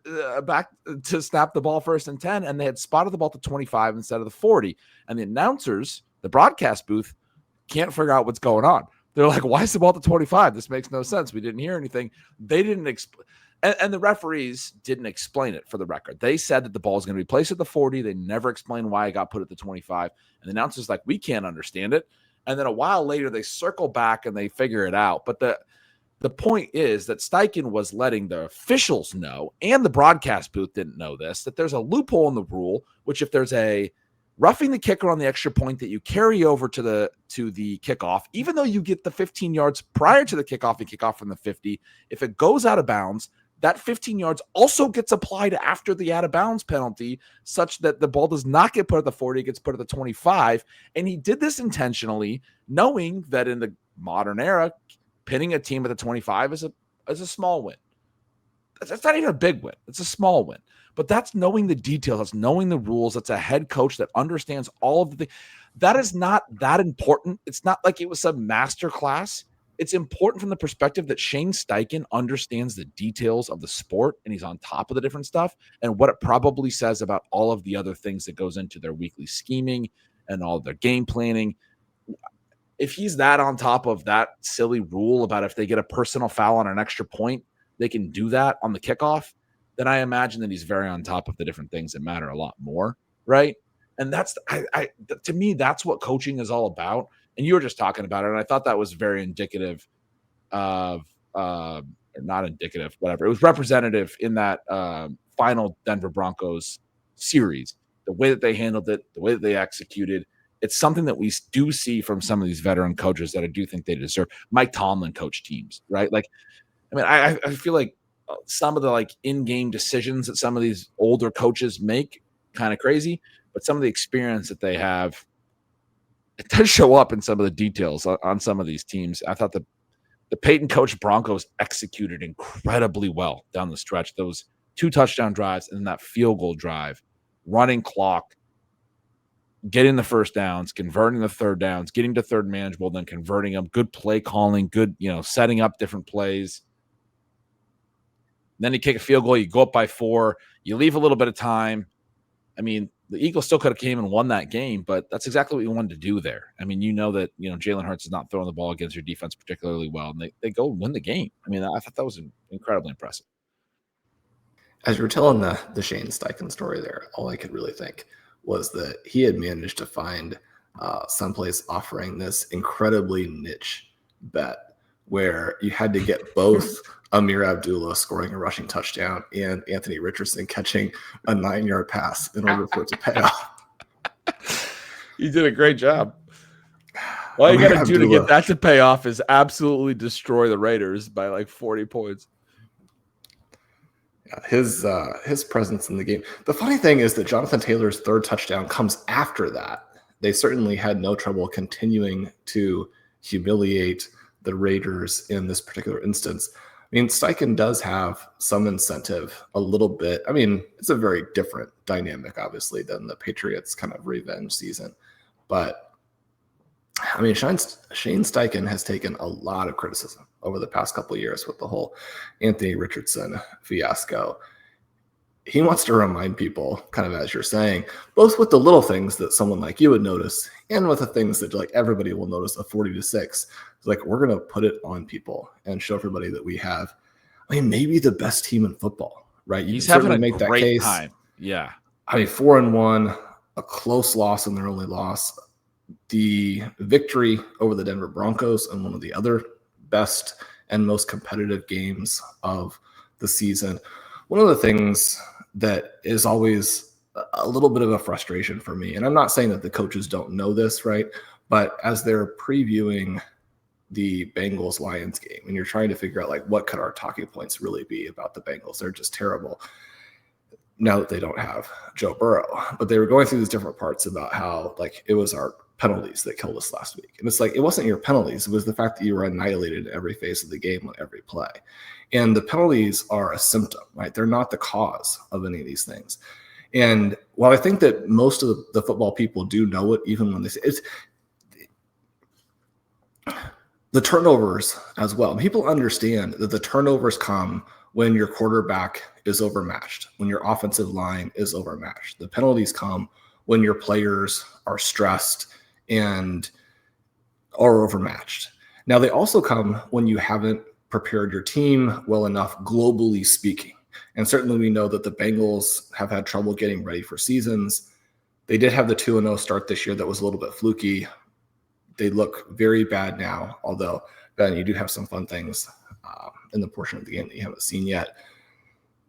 back to snap the ball 1st and 10, and they had spotted the ball to 25 instead of the 40. And the announcers, the broadcast booth, can't figure out what's going on. They're like, why is the ball to 25? This makes no sense. We didn't hear anything. They didn't explain. And the referees didn't explain it, for the record. They said that the ball is going to be placed at the 40. They never explained why it got put at the 25. And the announcer's like, we can't understand it. And then a while later, they circle back and they figure it out. But the point is that Steichen was letting the officials know, and the broadcast booth didn't know this, that there's a loophole in the rule, which if there's a roughing the kicker on the extra point that you carry over to the kickoff, even though you get the 15 yards prior to the kickoff and kick off from the 50, if it goes out of bounds, that 15 yards also gets applied after the out of bounds penalty, such that the ball does not get put at the 40, it gets put at the 25. And he did this intentionally, knowing that in the modern era, pinning a team at the 25 is a small win. That's not even a big win. It's a small win. But that's knowing the details. That's knowing the rules. That's a head coach that understands all of the things. That is not that important. It's not like it was some master class. It's important from the perspective that Shane Steichen understands the details of the sport, and he's on top of the different stuff and what it probably says about all of the other things that goes into their weekly scheming and all their game planning. If he's that on top of that silly rule about if they get a personal foul on an extra point, they can do that on the kickoff, then I imagine that he's very on top of the different things that matter a lot more, right? And that's to me, that's what coaching is all about. And you were just talking about it, and I thought that was very indicative of not indicative, whatever. It was representative in that final Denver Broncos series. The way that they handled it, the way that they executed, it's something that we do see from some of these veteran coaches that I do think they deserve. Mike Tomlin coached teams, right? Like, I mean, I feel like some of the like in-game decisions that some of these older coaches make kind of crazy, but some of the experience that they have, it does show up in some of the details on some of these teams. I thought the Peyton coach Broncos executed incredibly well down the stretch. Those 2 touchdown drives and that field goal drive, running clock, getting the first downs, converting the third downs, getting to third manageable, then converting them, good play calling, good, setting up different plays. Then you kick a field goal, you go up by 4, you leave a little bit of time. I mean, the Eagles still could have came and won that game, but that's exactly what you wanted to do there. I mean, that, Jalen Hurts is not throwing the ball against your defense particularly well, and they go win the game. I mean, I thought that was incredibly impressive. As you were telling the Shane Steichen story there, all I could really think was that he had managed to find someplace offering this incredibly niche bet where you had to get both Amir Abdullah scoring a rushing touchdown and Anthony Richardson catching a 9-yard pass in order for it to pay off. You did a great job. All you got to do to get that to pay off is absolutely destroy the Raiders by like 40 points. Yeah, his presence in the game. The funny thing is that Jonathan Taylor's 3rd touchdown comes after that. They certainly had no trouble continuing to humiliate the Raiders in this particular instance. I mean, Steichen does have some incentive a little bit. I mean, it's a very different dynamic, obviously, than the Patriots' kind of revenge season. But, I mean, Shane Steichen has taken a lot of criticism over the past couple of years with the whole Anthony Richardson fiasco. He wants to remind people, kind of as you're saying, both with the little things that someone like you would notice and with the things that like everybody will notice, a 40-6. It's like, we're going to put it on people and show everybody that we have, I mean, maybe the best team in football, right? He's having a great time. Yeah. I mean, 4-1, a close loss and their only loss. The victory over the Denver Broncos and one of the other best and most competitive games of the season. One of the things that is always a little bit of a frustration for me, and I'm not saying that the coaches don't know this, right? But as they're previewing the Bengals-Lions game, and you're trying to figure out, like, what could our talking points really be about the Bengals? They're just terrible now that they don't have Joe Burrow. But they were going through these different parts about how, like, it was our penalties that killed us last week. And it's like, it wasn't your penalties. It was the fact that you were annihilated in every phase of the game on every play. And the penalties are a symptom, right? They're not the cause of any of these things. And while I think that most of the football people do know it, even when they say it's the turnovers as well. People understand that the turnovers come when your quarterback is overmatched, when your offensive line is overmatched. The penalties come when your players are stressed and are overmatched. Now, they also come when you haven't prepared your team well enough, globally speaking. And certainly we know that the Bengals have had trouble getting ready for seasons. They did have the 2-0 start this year that was a little bit fluky. They look very bad now, although, Ben, you do have some fun things in the portion of the game that you haven't seen yet.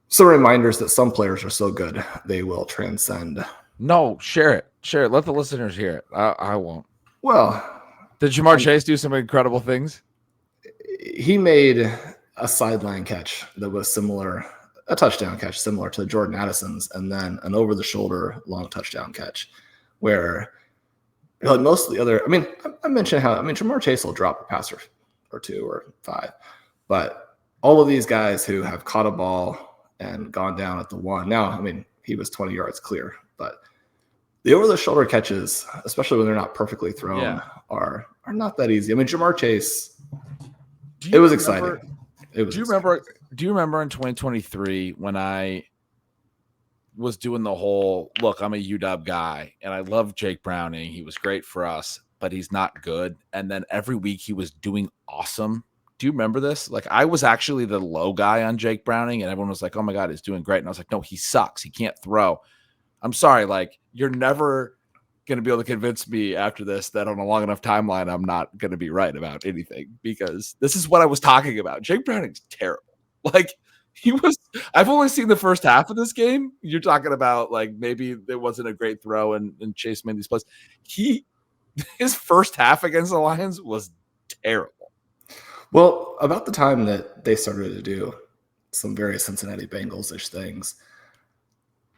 Some reminders that some players are so good, they will transcend. No, share it. Share it. Let the listeners hear it. I won't. Well, did Jamar Chase do some incredible things? He made a sideline catch that was similar, a touchdown catch similar to Jordan Addison's, and then an over-the-shoulder long touchdown catch where like most of the other, I mean, I mentioned how, Jamar Chase will drop a pass or 2 or 5, but all of these guys who have caught a ball and gone down at the 1. Now, he was 20 yards clear, but the over-the-shoulder catches, especially when they're not perfectly thrown, are not that easy. Jamar Chase, it was exciting. Do you remember in 2023 when I was doing the whole, look, I'm a UW guy and I love Jake Browning. He was great for us, but he's not good. And then every week he was doing awesome. Do you remember this? Like, I was actually the low guy on Jake Browning, and everyone was like, oh my God, he's doing great. And I was like, no, he sucks. He can't throw. I'm sorry. Like, you're never going to be able to convince me after this that on a long enough timeline, I'm not going to be right about anything, because this is what I was talking about. Jake Browning's terrible. Like, I've only seen the first half of this game. You're talking about, like, maybe there wasn't a great throw and Chase made these plays. His first half against the Lions was terrible. Well, about the time that they started to do some very Cincinnati Bengals-ish things,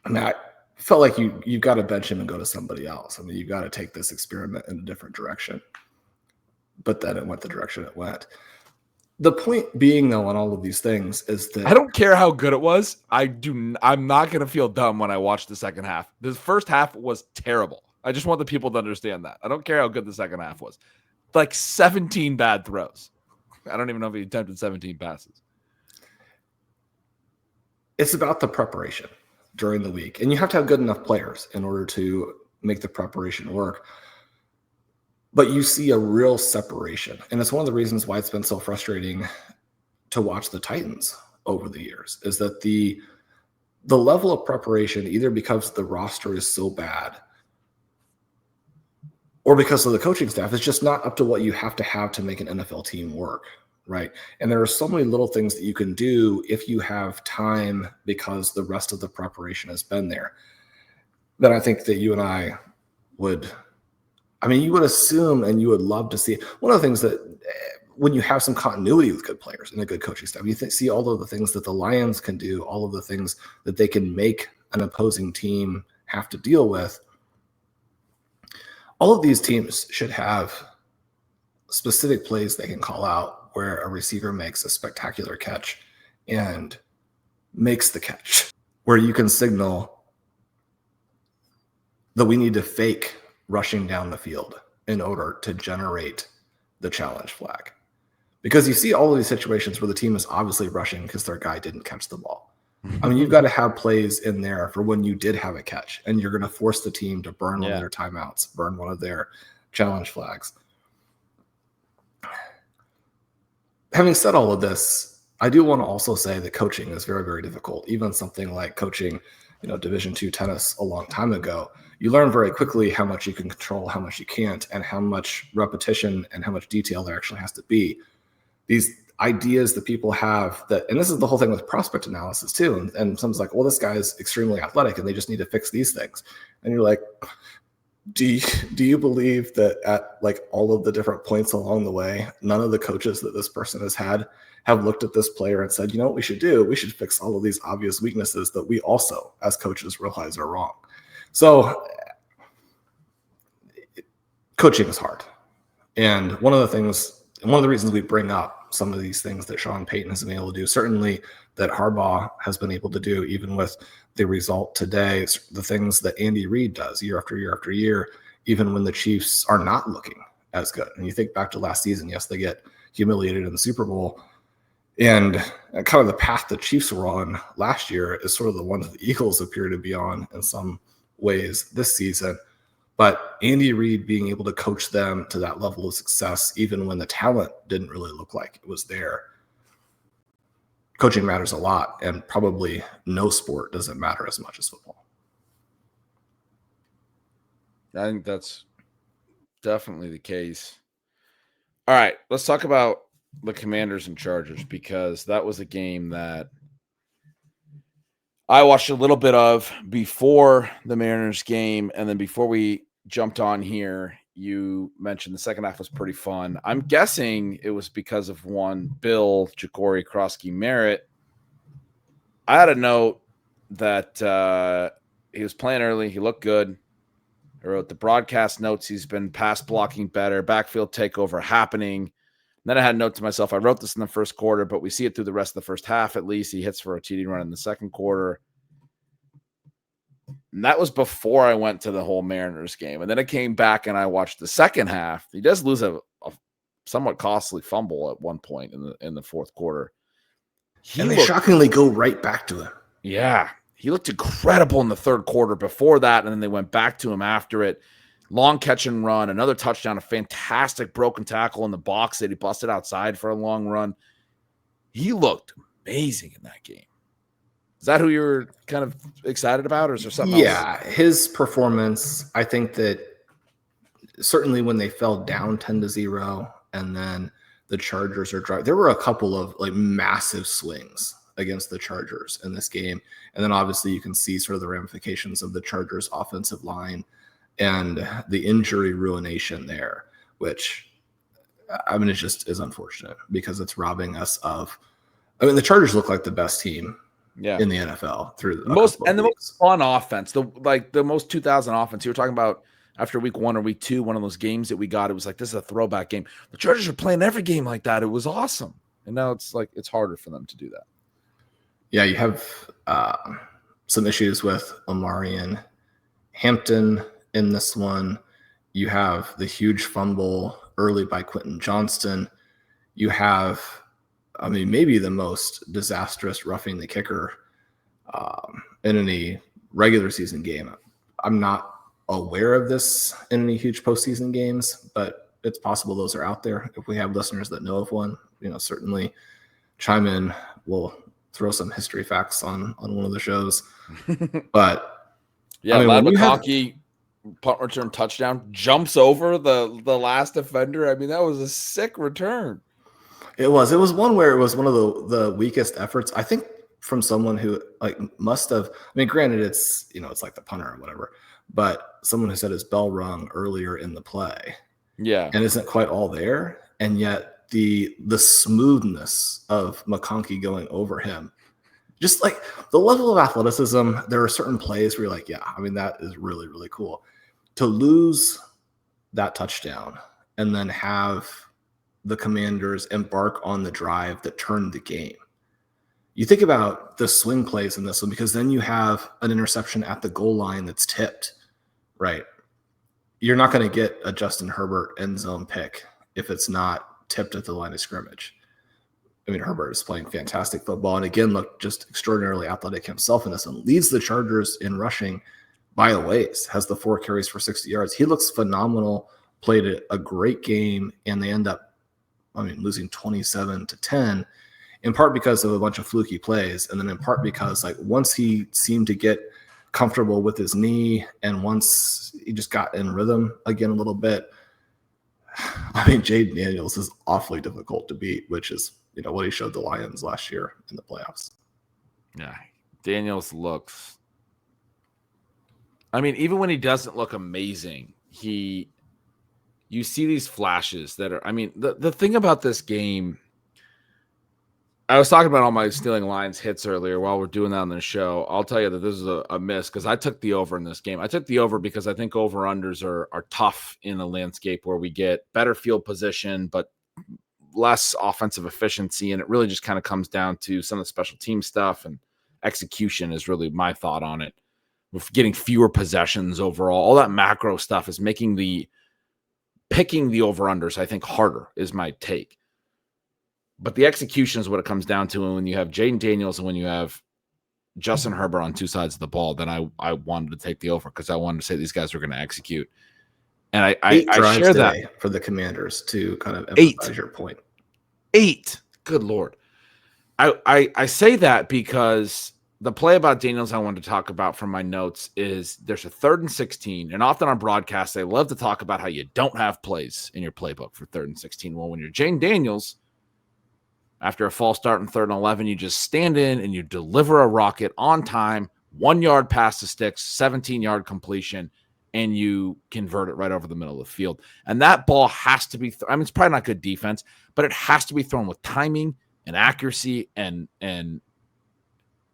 I mean, I felt like you've got to bench him and go to somebody else. I mean, you've got to take this experiment in a different direction. But then it went the direction it went. The point being, though, on all of these things is that I don't care how good it was. I'm not going to feel dumb when I watch the second half. The first half was terrible. I just want the people to understand that. I don't care how good the second half was. Like 17 bad throws. I don't even know if he attempted 17 passes. It's about the preparation during the week. And you have to have good enough players in order to make the preparation work. But you see a real separation. And it's one of the reasons why it's been so frustrating to watch the Titans over the years, is that the level of preparation, either because the roster is so bad or because of the coaching staff, is just not up to what you have to make an NFL team work, right? And there are so many little things that you can do if you have time, because the rest of the preparation has been there, that I think that you and I would – I mean, you would assume and you would love to see. One of the things that when you have some continuity with good players and a good coaching staff, you see all of the things that the Lions can do, all of the things that they can make an opposing team have to deal with. All of these teams should have specific plays they can call out where a receiver makes a spectacular catch and makes the catch, where you can signal that we need to fake rushing down the field in order to generate the challenge flag. Because you see all of these situations where the team is obviously rushing because their guy didn't catch the ball. I mean, you've got to have plays in there for when you did have a catch, and you're going to force the team to burn one of their timeouts, burn one of their challenge flags. Having said all of this, I do want to also say that coaching is very, very difficult. Even something like coaching, Division II tennis a long time ago, you learn very quickly how much you can control, how much you can't, and how much repetition and how much detail there actually has to be. These ideas that people have that, and this is the whole thing with prospect analysis too. And someone's like, well, this guy is extremely athletic and they just need to fix these things. And you're like, do you believe that at like all of the different points along the way, none of the coaches that this person has had have looked at this player and said, you know what we should do? We should fix all of these obvious weaknesses that we also, as coaches, realize are wrong. So coaching is hard. And one of the reasons we bring up some of these things that Sean Payton has been able to do, certainly that Harbaugh has been able to do, even with the result today, the things that Andy Reid does year after year after year, even when the Chiefs are not looking as good. And you think back to last season, yes, they get humiliated in the Super Bowl. And kind of the path the Chiefs were on last year is sort of the one that the Eagles appear to be on in some ways this season. But Andy Reid being able to coach them to that level of success, even when the talent didn't really look like it was there. Coaching matters a lot, and probably no sport doesn't matter as much as football. I think that's definitely the case. All right, let's talk about the Commanders and Chargers, because that was a game that I watched a little bit of before the Mariners game, and then before we jumped on here, you mentioned the second half was pretty fun. I'm guessing it was because of one Bill, Jacory, Croskey-Merritt. I had a note that he was playing early. He looked good. I wrote the broadcast notes. He's been pass blocking better, backfield takeover happening. Then I had a note to myself. I wrote this in the first quarter, but we see it through the rest of the first half at least. He hits for a TD run in the second quarter. And that was before I went to the whole Mariners game. And then I came back and I watched the second half. He does lose a somewhat costly fumble at one point in the fourth quarter. And they shockingly go right back to him. Yeah. He looked incredible in the third quarter before that, and then they went back to him after it. Long catch and run, another touchdown, a fantastic broken tackle in the box that he busted outside for a long run. He looked amazing in that game. Is that who you were kind of excited about, or is there something else? Yeah, his performance, I think that certainly when they fell down 10-0 and then the Chargers are driving, there were a couple of like massive swings against the Chargers in this game. And then obviously you can see sort of the ramifications of the Chargers offensive line and the injury ruination there, which I mean, it just is unfortunate because it's robbing us of, I mean, the Chargers look like the best team in the NFL through the most fun offense, the most 2000 offense. You were talking about after week 1 or week 2, one of those games that we got, it was like, this is a throwback game. The Chargers are playing every game like that. It was awesome. And now it's like, it's harder for them to do that. Yeah. You have some issues with Omarion Hampton in this one. You have the huge fumble early by Quentin Johnston. You have, I mean, maybe the most disastrous roughing the kicker in any regular season game. I'm not aware of this in any huge postseason games, but it's possible those are out there. If we have listeners that know of one, certainly chime in. We'll throw some history facts on one of the shows. But yeah, McConkey punt return touchdown jumps over the last defender. I mean, that was a sick return. It was one where it was one of the weakest efforts, I think, from someone who like must have, I mean, granted it's, it's like the punter or whatever, but someone who said his bell rung earlier in the play. Yeah. And isn't quite all there. And yet the smoothness of McConkey going over him, just like the level of athleticism, there are certain plays where you're like, yeah, I mean, that is really, really cool. To lose that touchdown and then have the Commanders embark on the drive that turned the game. You think about the swing plays in this one, because then you have an interception at the goal line that's tipped, right? You're not going to get a Justin Herbert end zone pick if it's not tipped at the line of scrimmage. I mean, Herbert is playing fantastic football and again looked just extraordinarily athletic himself in this one. Leads the Chargers in rushing by a ways, has the 4 carries for 60 yards. He looks phenomenal, played a great game, and they end up, losing 27-10, in part because of a bunch of fluky plays, and then in part because like once he seemed to get comfortable with his knee and once he just got in rhythm again a little bit, I mean, Jayden Daniels is awfully difficult to beat, which is, what he showed the Lions last year in the playoffs. Yeah, Daniels looks, I mean, even when he doesn't look amazing, you see these flashes that are, I mean, the thing about this game, I was talking about all my stealing lines hits earlier while we're doing that on the show. I'll tell you that this is a miss because I took the over in this game. I took the over because I think over-unders are tough in a landscape where we get better field position, but less offensive efficiency. And it really just kind of comes down to some of the special team stuff, and execution is really my thought on it. With getting fewer possessions overall, all that macro stuff is making picking the over-unders, I think, harder is my take. But the execution is what it comes down to. And when you have Jayden Daniels and when you have Justin Herbert on two sides of the ball, then I wanted to take the over because I wanted to say these guys were going to execute. And I share that for the Commanders to kind of emphasize your point. 8. Good Lord. I say that because the play about Daniels I wanted to talk about from my notes is there's a 3rd and 16. And often on broadcasts, they love to talk about how you don't have plays in your playbook for 3rd and 16. Well, when you're Jayden Daniels, after a false start in 3rd and 11, you just stand in and you deliver a rocket on time, 1 yard past the sticks, 17-yard completion, and you convert it right over the middle of the field. And that ball has to be it's probably not good defense, but it has to be thrown with timing and accuracy and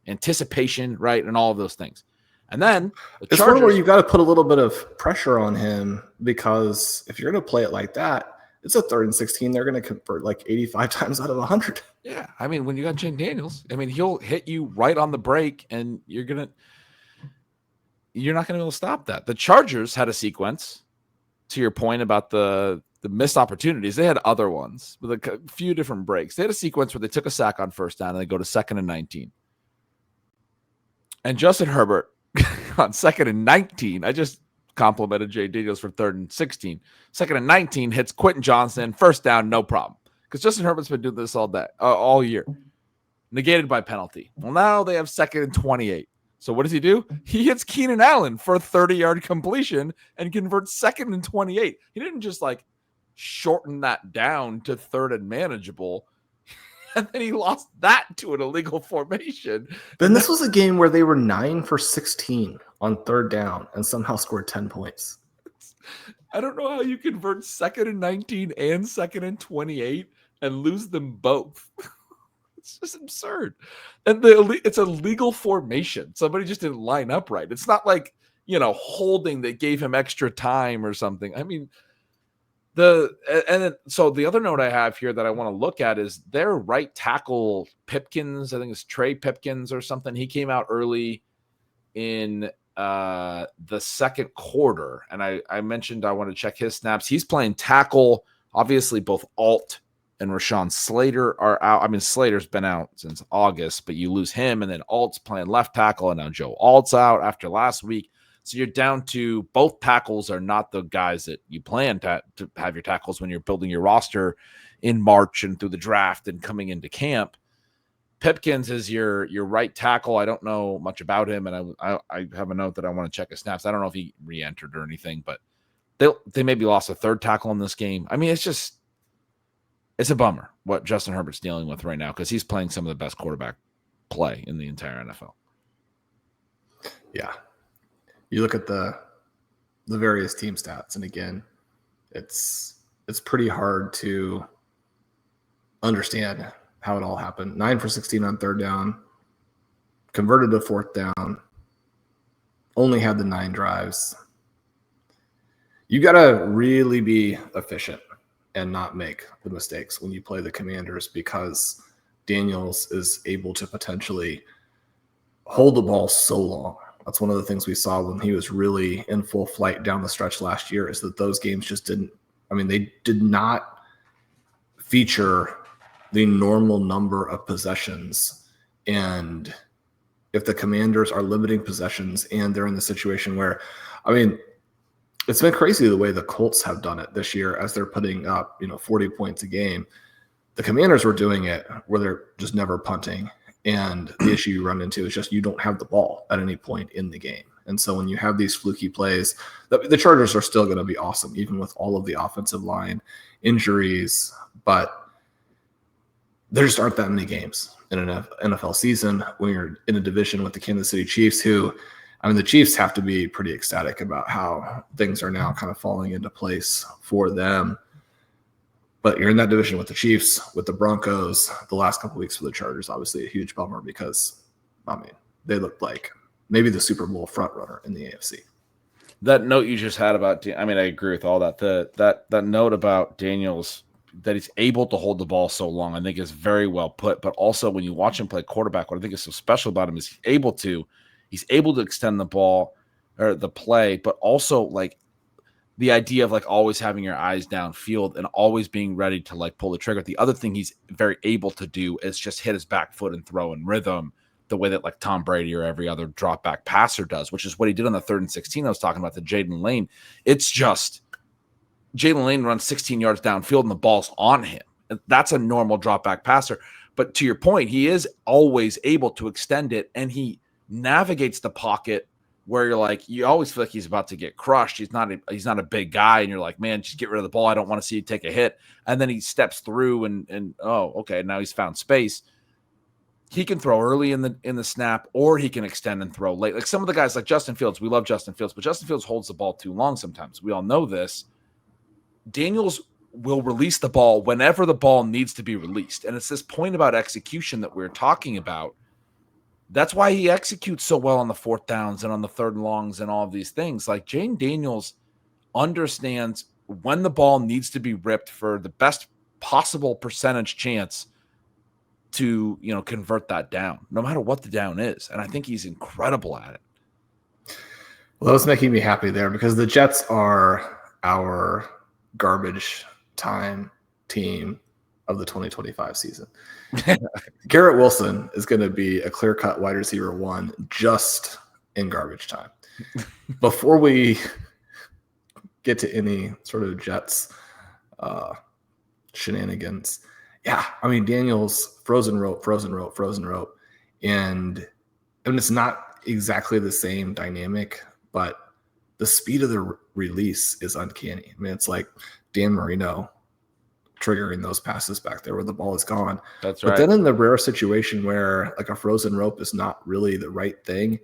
anticipation, right, and all of those things. And then it's one where you've got to put a little bit of pressure on him, because if you're going to play it like that, it's a 3rd and 16. They're going to convert like 85 times out of 100. Yeah, I mean, when you got Jayden Daniels, I mean, he'll hit you right on the break, and you're not going to be able to stop that. The Chargers had a sequence, to your point about the missed opportunities. They had other ones with a few different breaks. They had a sequence where they took a sack on 1st down and they go to 2nd and 19. And Justin Herbert on 2nd and 19. I just complimented Jay Daniels for 3rd and 16. 2nd and 19 hits Quentin Johnson. First down, no problem. Because Justin Herbert's been doing this all day, all year. Negated by penalty. Well, now they have 2nd and 28. So what does he do? He hits Keenan Allen for a 30-yard completion and converts 2nd and 28. He didn't just like shorten that down to 3rd and manageable. And then he lost that to an illegal formation. Then this was a game where they were 9 for 16 on 3rd down and somehow scored 10 points. I don't know how you convert 2nd and 19 and 2nd and 28 and lose them both. It's just absurd. And it's a legal formation. Somebody just didn't line up right. It's not like, holding that gave him extra time or something. I mean, so the other note I have here that I want to look at is their right tackle Pipkins. I think it's Trey Pipkins or something. He came out early in the 2nd quarter, and I mentioned I want to check his snaps. He's playing tackle. Obviously, both Alt and Rashawn Slater are out. I mean, Slater's been out since August, but you lose him, and then Alt's playing left tackle, and now Joe Alt's out after last week. So you're down to both tackles are not the guys that you plan to have your tackles when you're building your roster in March and through the draft and coming into camp. Pipkins is your right tackle. I don't know much about him, and I have a note that I want to check his snaps. I don't know if he re-entered or anything, but they maybe lost a 3rd tackle in this game. I mean, it's a bummer what Justin Herbert's dealing with right now because he's playing some of the best quarterback play in the entire NFL. Yeah. You look at the various team stats, and again, it's pretty hard to understand how it all happened. 9 for 16 on 3rd down, converted to 4th down, only had the 9 drives. You got to really be efficient and not make the mistakes when you play the Commanders because Daniels is able to potentially hold the ball so long. That's one of the things we saw when he was really in full flight down the stretch last year is that those games just they did not feature the normal number of possessions. And if the Commanders are limiting possessions and they're in the situation where, it's been crazy the way the Colts have done it this year as they're putting up, 40 points a game. The Commanders were doing it where they're just never punting. And the issue you run into is just you don't have the ball at any point in the game. And so when you have these fluky plays, the Chargers are still going to be awesome, even with all of the offensive line injuries. But there just aren't that many games in an NFL season when you're in a division with the Kansas City Chiefs who, the Chiefs have to be pretty ecstatic about how things are now kind of falling into place for them. But you're in that division with the Chiefs, with the Broncos. The last couple of weeks for the Chargers, obviously a huge bummer because, they looked like maybe the Super Bowl front runner in the AFC. That note you just had about, I agree with all that. That note about Daniels, that he's able to hold the ball so long, I think is very well put. But also when you watch him play quarterback, what I think is so special about him is he's able to extend the ball or the play, but also like the idea of like always having your eyes downfield and always being ready to like pull the trigger. The other thing he's very able to do is just hit his back foot and throw in rhythm the way that like Tom Brady or every other drop back passer does, which is what he did on the 3rd and 16. I was talking about the Jayden Lane. It's just Jayden Lane runs 16 yards downfield and the ball's on him. That's a normal drop back passer. But to your point, he is always able to extend it and he navigates the pocket where you're like, you always feel like he's about to get crushed. He's not a big guy. And you're like, man, just get rid of the ball. I don't want to see you take a hit. And then he steps through and oh, okay. Now he's found space. He can throw early in the snap or he can extend and throw late. Like some of the guys like Justin Fields, we love Justin Fields, but Justin Fields holds the ball too long sometimes. We all know this. Daniels will release the ball whenever the ball needs to be released. And it's this point about execution that we're talking about. That's why he executes so well on the 4th downs and on the 3rd and longs and all of these things. Like Jayden Daniels understands when the ball needs to be ripped for the best possible percentage chance to, convert that down, no matter what the down is. And I think he's incredible at it. Well, that was making me happy there because the Jets are our garbage time team of the 2025 season. Garrett Wilson is going to be a clear-cut wide receiver 1 just in garbage time. Before we get to any sort of Jets shenanigans, yeah, I mean, Daniels, frozen rope. And it's not exactly the same dynamic, but the speed of the release is uncanny. I mean, it's like Dan Marino triggering those passes back there where the ball is gone. That's right. But then in the rare situation where like a frozen rope is not really the right thing,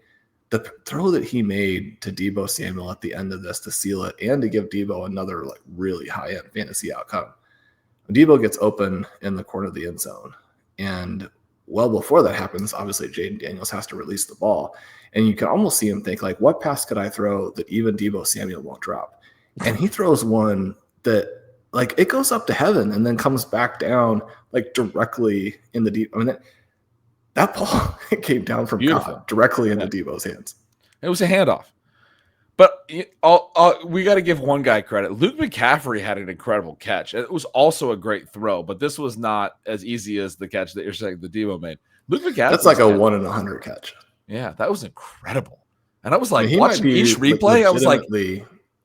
the throw that he made to Deebo Samuel at the end of this to seal it and to give Deebo another like really high-end fantasy outcome. Deebo gets open in the corner of the end zone. And well before that happens, obviously Jayden Daniels has to release the ball. And you can almost see him think like, what pass could I throw that even Deebo Samuel won't drop? And he throws one that like it goes up to heaven and then comes back down like directly in the deep. I mean, that ball came down from God directly into Deebo's hands. It was a handoff. But we got to give one guy credit. Luke McCaffrey had an incredible catch. It was also a great throw, but this was not as easy as the catch that you're saying the Deebo made. Luke McCaffrey. That's like a 1 in 100 catch. Yeah, that was incredible. And I was like, watching each replay, I was like,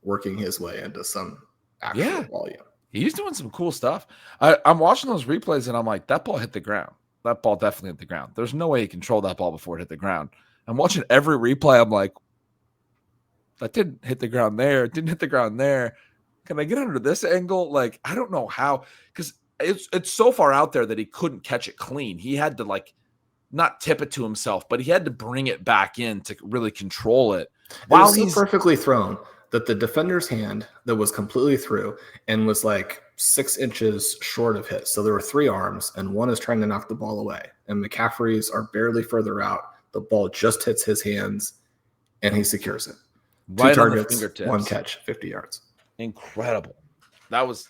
working his way into some actual volume. He's doing some cool stuff. I'm watching those replays, and I'm like, that ball hit the ground. That ball definitely hit the ground. There's no way he controlled that ball before it hit the ground. I'm watching every replay. I'm like, that didn't hit the ground there. It didn't hit the ground there. Can I get under this angle? Like, I don't know how, because it's so far out there that he couldn't catch it clean. He had to like not tip it to himself, but he had to bring it back in to really control it. Wow, he's so perfectly thrown that the defender's hand that was completely through and was like 6 inches short of his. So there were 3 arms, and one is trying to knock the ball away. And McCaffrey's are barely further out. The ball just hits his hands, and he secures it. Right 2 targets, 1 catch, 50 yards. Incredible. That was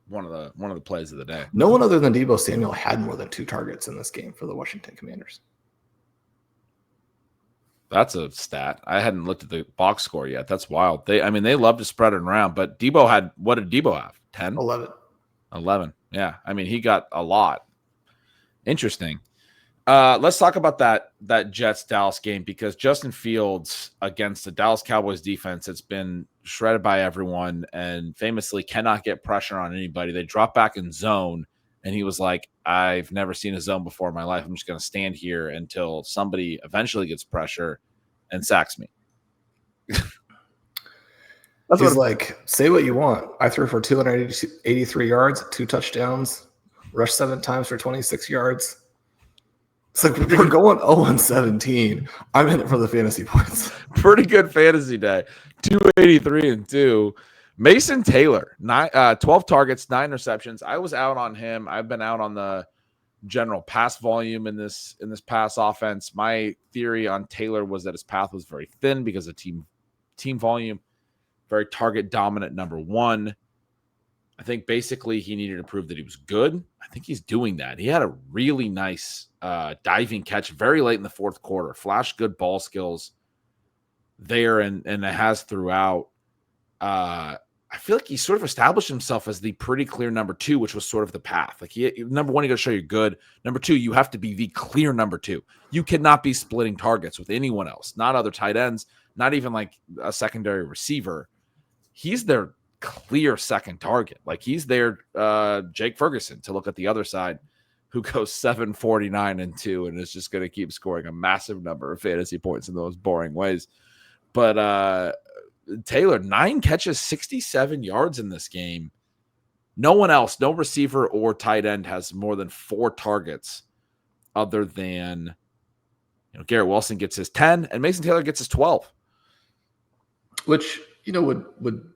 one of the plays of the day. No one other than Deebo Samuel had more than 2 targets in this game for the Washington Commanders. That's a stat. I hadn't looked at the box score yet. That's wild. They love to spread it around, but Deebo had, what did Deebo have? 10? 11. Yeah. I mean, he got a lot. Interesting. Let's talk about that Jets-Dallas game, because Justin Fields against the Dallas Cowboys defense, it's been shredded by everyone and famously cannot get pressure on anybody. They drop back in zone, and he was like, I've never seen a zone before in my life. I'm just going to stand here until somebody eventually gets pressure and sacks me. That's what, like, say what you want. I threw for 283 yards, 2 touchdowns, rushed 7 times for 26 yards. It's like, we're going 0-17. I'm in it for the fantasy points. Pretty good fantasy day. 283 and 2. Mason Taylor, 12 targets, 9 receptions. I was out on him. I've been out on the general pass volume in this pass offense. My theory on Taylor was that his path was very thin because of team volume. Very target dominant number 1. I think basically he needed to prove that he was good. I think he's doing that. He had a really nice diving catch very late in the fourth quarter. Flashed good ball skills there, and it has throughout. I feel like he sort of established himself as the pretty clear number 2, which was sort of the path. Like, number 1, you got to show you're good. Number 2, you have to be the clear number 2. You cannot be splitting targets with anyone else, not other tight ends, not even like a secondary receiver. He's their clear second target. Like, he's their Jake Ferguson, to look at the other side, who goes 7-49-2 and is just going to keep scoring a massive number of fantasy points in those boring ways. But Taylor, 9 catches, 67 yards in this game. No one else, no receiver or tight end has more than 4 targets other than, Garrett Wilson gets his 10 and Mason Taylor gets his 12. Which, would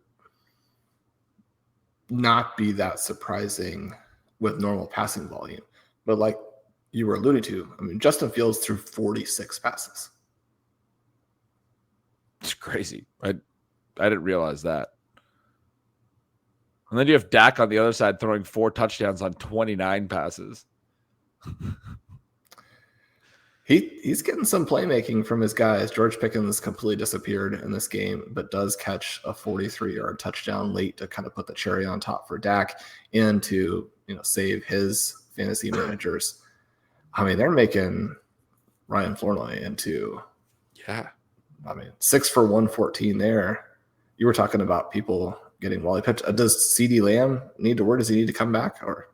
not be that surprising with normal passing volume. But like you were alluding to, I mean, Justin Fields threw 46 passes. It's crazy. I didn't realize that. And then you have Dak on the other side throwing 4 touchdowns on 29 passes. He's getting some playmaking from his guys. George Pickens completely disappeared in this game, but does catch a 43-yard touchdown late to kind of put the cherry on top for Dak and to save his fantasy managers. I mean, they're making Ryan Flournoy into 6 for 114 there. You were talking about people getting Wally pitch. Does CeeDee Lamb where does he need to come back? Or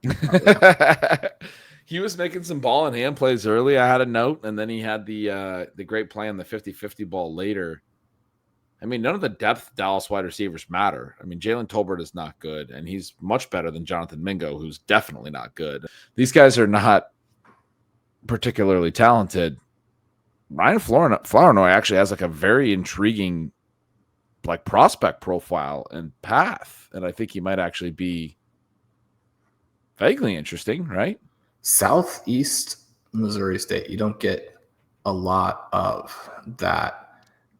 he was making some ball and hand plays early. I had a note, and then he had the great play on the 50-50 ball later. I mean, none of the depth Dallas wide receivers matter. I mean, Jalen Tolbert is not good, and he's much better than Jonathan Mingo, who's definitely not good. These guys are not particularly talented. Ryan Flournoy actually has like a very intriguing like prospect profile and path, and I think he might actually be vaguely interesting, right? Southeast Missouri State, you don't get a lot of that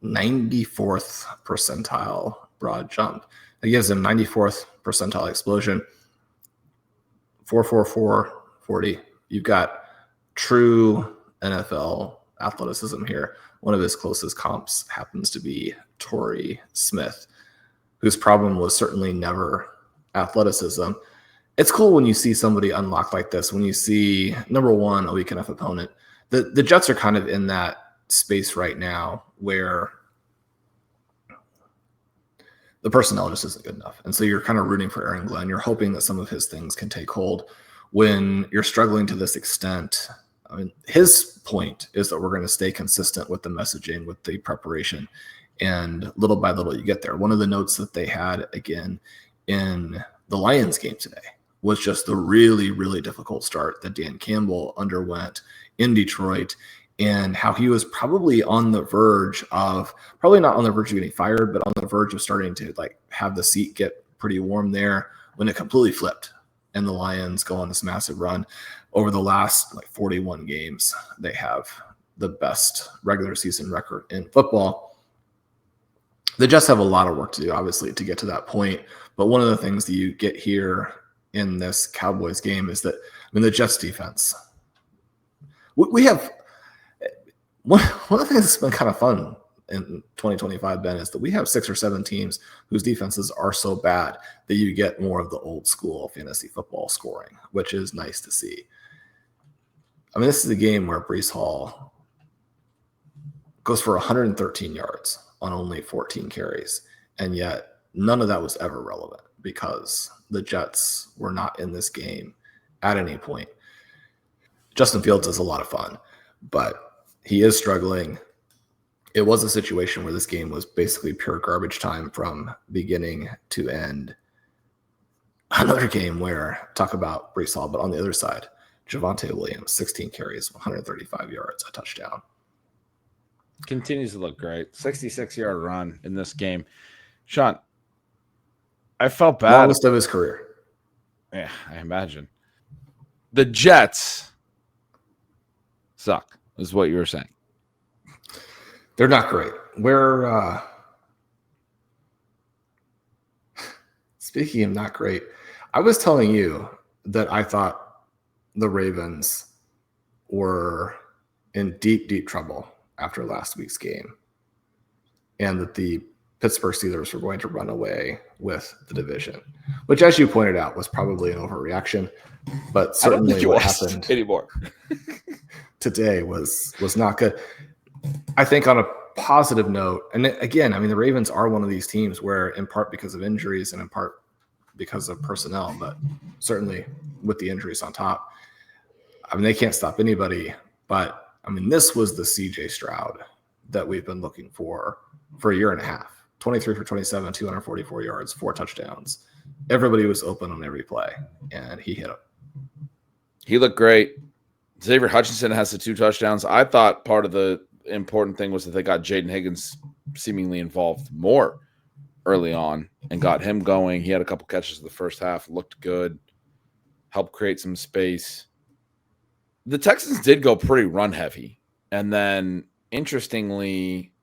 94th percentile broad jump. It gives him 94th percentile explosion, 4.44 40. You've got true NFL athleticism here. One of his closest comps happens to be Torrey Smith, whose problem was certainly never athleticism. It's cool when you see somebody unlock like this, when you see, number one, a weak enough opponent. The Jets are kind of in that space right now where the personnel just isn't good enough. And so you're kind of rooting for Aaron Glenn. You're hoping that some of his things can take hold. When you're struggling to this extent, I mean, his point is that we're going to stay consistent with the messaging, with the preparation, and little by little you get there. One of the notes that they had, again, in the Lions game today was just the really, really difficult start that Dan Campbell underwent in Detroit, and how he was probably on the verge of, probably not on the verge of getting fired, but on the verge of starting to like have the seat get pretty warm there when it completely flipped and the Lions go on this massive run. Over the last 41 games, they have the best regular season record in football. They just have a lot of work to do, obviously, to get to that point. But one of the things that you get here in this Cowboys game is that, the Jets defense, we have one of the things that's been kind of fun in 2025, Ben, is that we have 6 or 7 teams whose defenses are so bad that you get more of the old school fantasy football scoring, which is nice to see. This is a game where Breece Hall goes for 113 yards on only 14 carries, and yet none of that was ever relevant because the Jets were not in this game at any point. Justin Fields is a lot of fun, but he is struggling. It was a situation where this game was basically pure garbage time from beginning to end. Another game where, talk about Breece Hall, but on the other side, Javonte Williams, 16 carries, 135 yards, a touchdown. Continues to look great. 66-yard run in this game. Shawn, I felt bad. Longest of his career. Yeah, I imagine. The Jets suck, is what you were saying. They're not great. We're speaking of not great, I was telling you that I thought the Ravens were in deep, deep trouble after last week's game, and that the Pittsburgh Steelers were going to run away with the division, which, as you pointed out, was probably an overreaction. But certainly what happened anymore today was not good. I think on a positive note, and again, the Ravens are one of these teams where, in part because of injuries and in part because of personnel, but certainly with the injuries on top, they can't stop anybody. But this was the CJ Stroud that we've been looking for a year and a half. 23 for 27, 244 yards, 4 touchdowns. Everybody was open on every play, and he hit them. He looked great. Xavier Hutchinson has the 2 touchdowns. I thought part of the important thing was that they got Jayden Higgins seemingly involved more early on and got him going. He had a couple catches in the first half, looked good, helped create some space. The Texans did go pretty run heavy. And then, interestingly,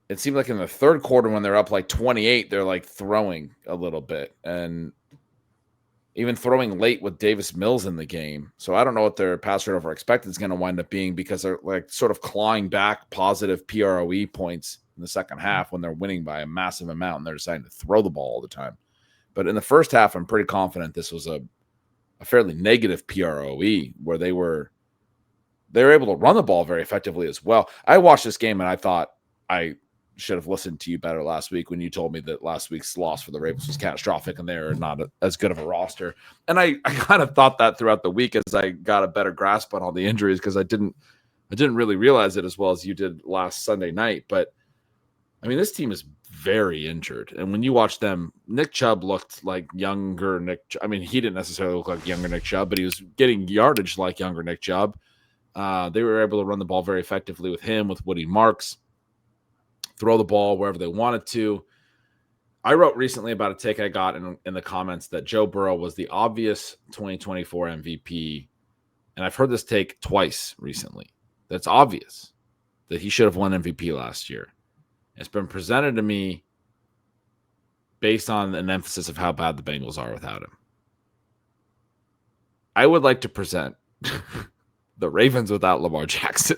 it seemed like in the third quarter when they're up 28, they're throwing a little bit. And even throwing late with Davis Mills in the game. So I don't know what their pass rate over expected is going to wind up being, because they're sort of clawing back positive PROE points in the second half when they're winning by a massive amount and they're deciding to throw the ball all the time. But in the first half, I'm pretty confident this was a a fairly negative PROE, where they were able to run the ball very effectively as well. I watched this game and I thought I should have listened to you better last week when you told me that last week's loss for the Ravens was catastrophic and they're not as good of a roster. And I kind of thought that throughout the week as I got a better grasp on all the injuries, because I didn't really realize it as well as you did last Sunday night. But I mean, this team is very injured. And when you watch them, Nick Chubb looked like younger Nick. I mean, he didn't necessarily look like younger Nick Chubb, but he was getting yardage like younger Nick Chubb. They were able to run the ball very effectively with him, with Woody Marks, throw the ball wherever they wanted to. I wrote recently about a take I got in the comments that Joe Burrow was the obvious 2024 MVP. And I've heard this take twice recently. That's obvious that he should have won MVP last year. It's been presented to me based on an emphasis of how bad the Bengals are without him. I would like to present the Ravens without Lamar Jackson.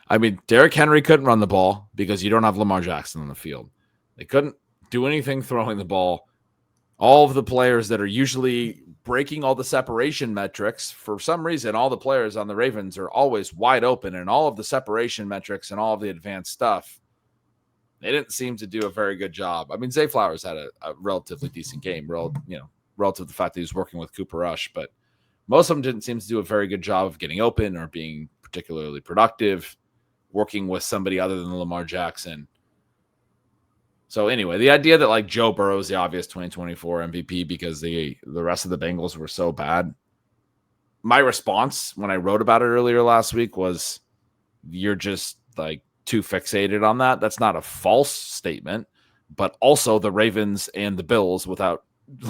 I mean, Derrick Henry couldn't run the ball because you don't have Lamar Jackson on the field. They couldn't do anything throwing the ball. All of the players that are usually breaking all the separation metrics, for some reason, all the players on the Ravens are always wide open, and all of the separation metrics and all of the advanced stuff, they didn't seem to do a very good job. I mean, Zay Flowers had a relatively decent game, relative to the fact that he was working with Cooper Rush, but most of them didn't seem to do a very good job of getting open or being particularly productive, working with somebody other than Lamar Jackson. So anyway, the idea that like Joe Burrow is the obvious 2024 MVP because the rest of the Bengals were so bad. My response when I wrote about it earlier last week was, you're just like too fixated on that. That's not a false statement, but also the Ravens and the Bills without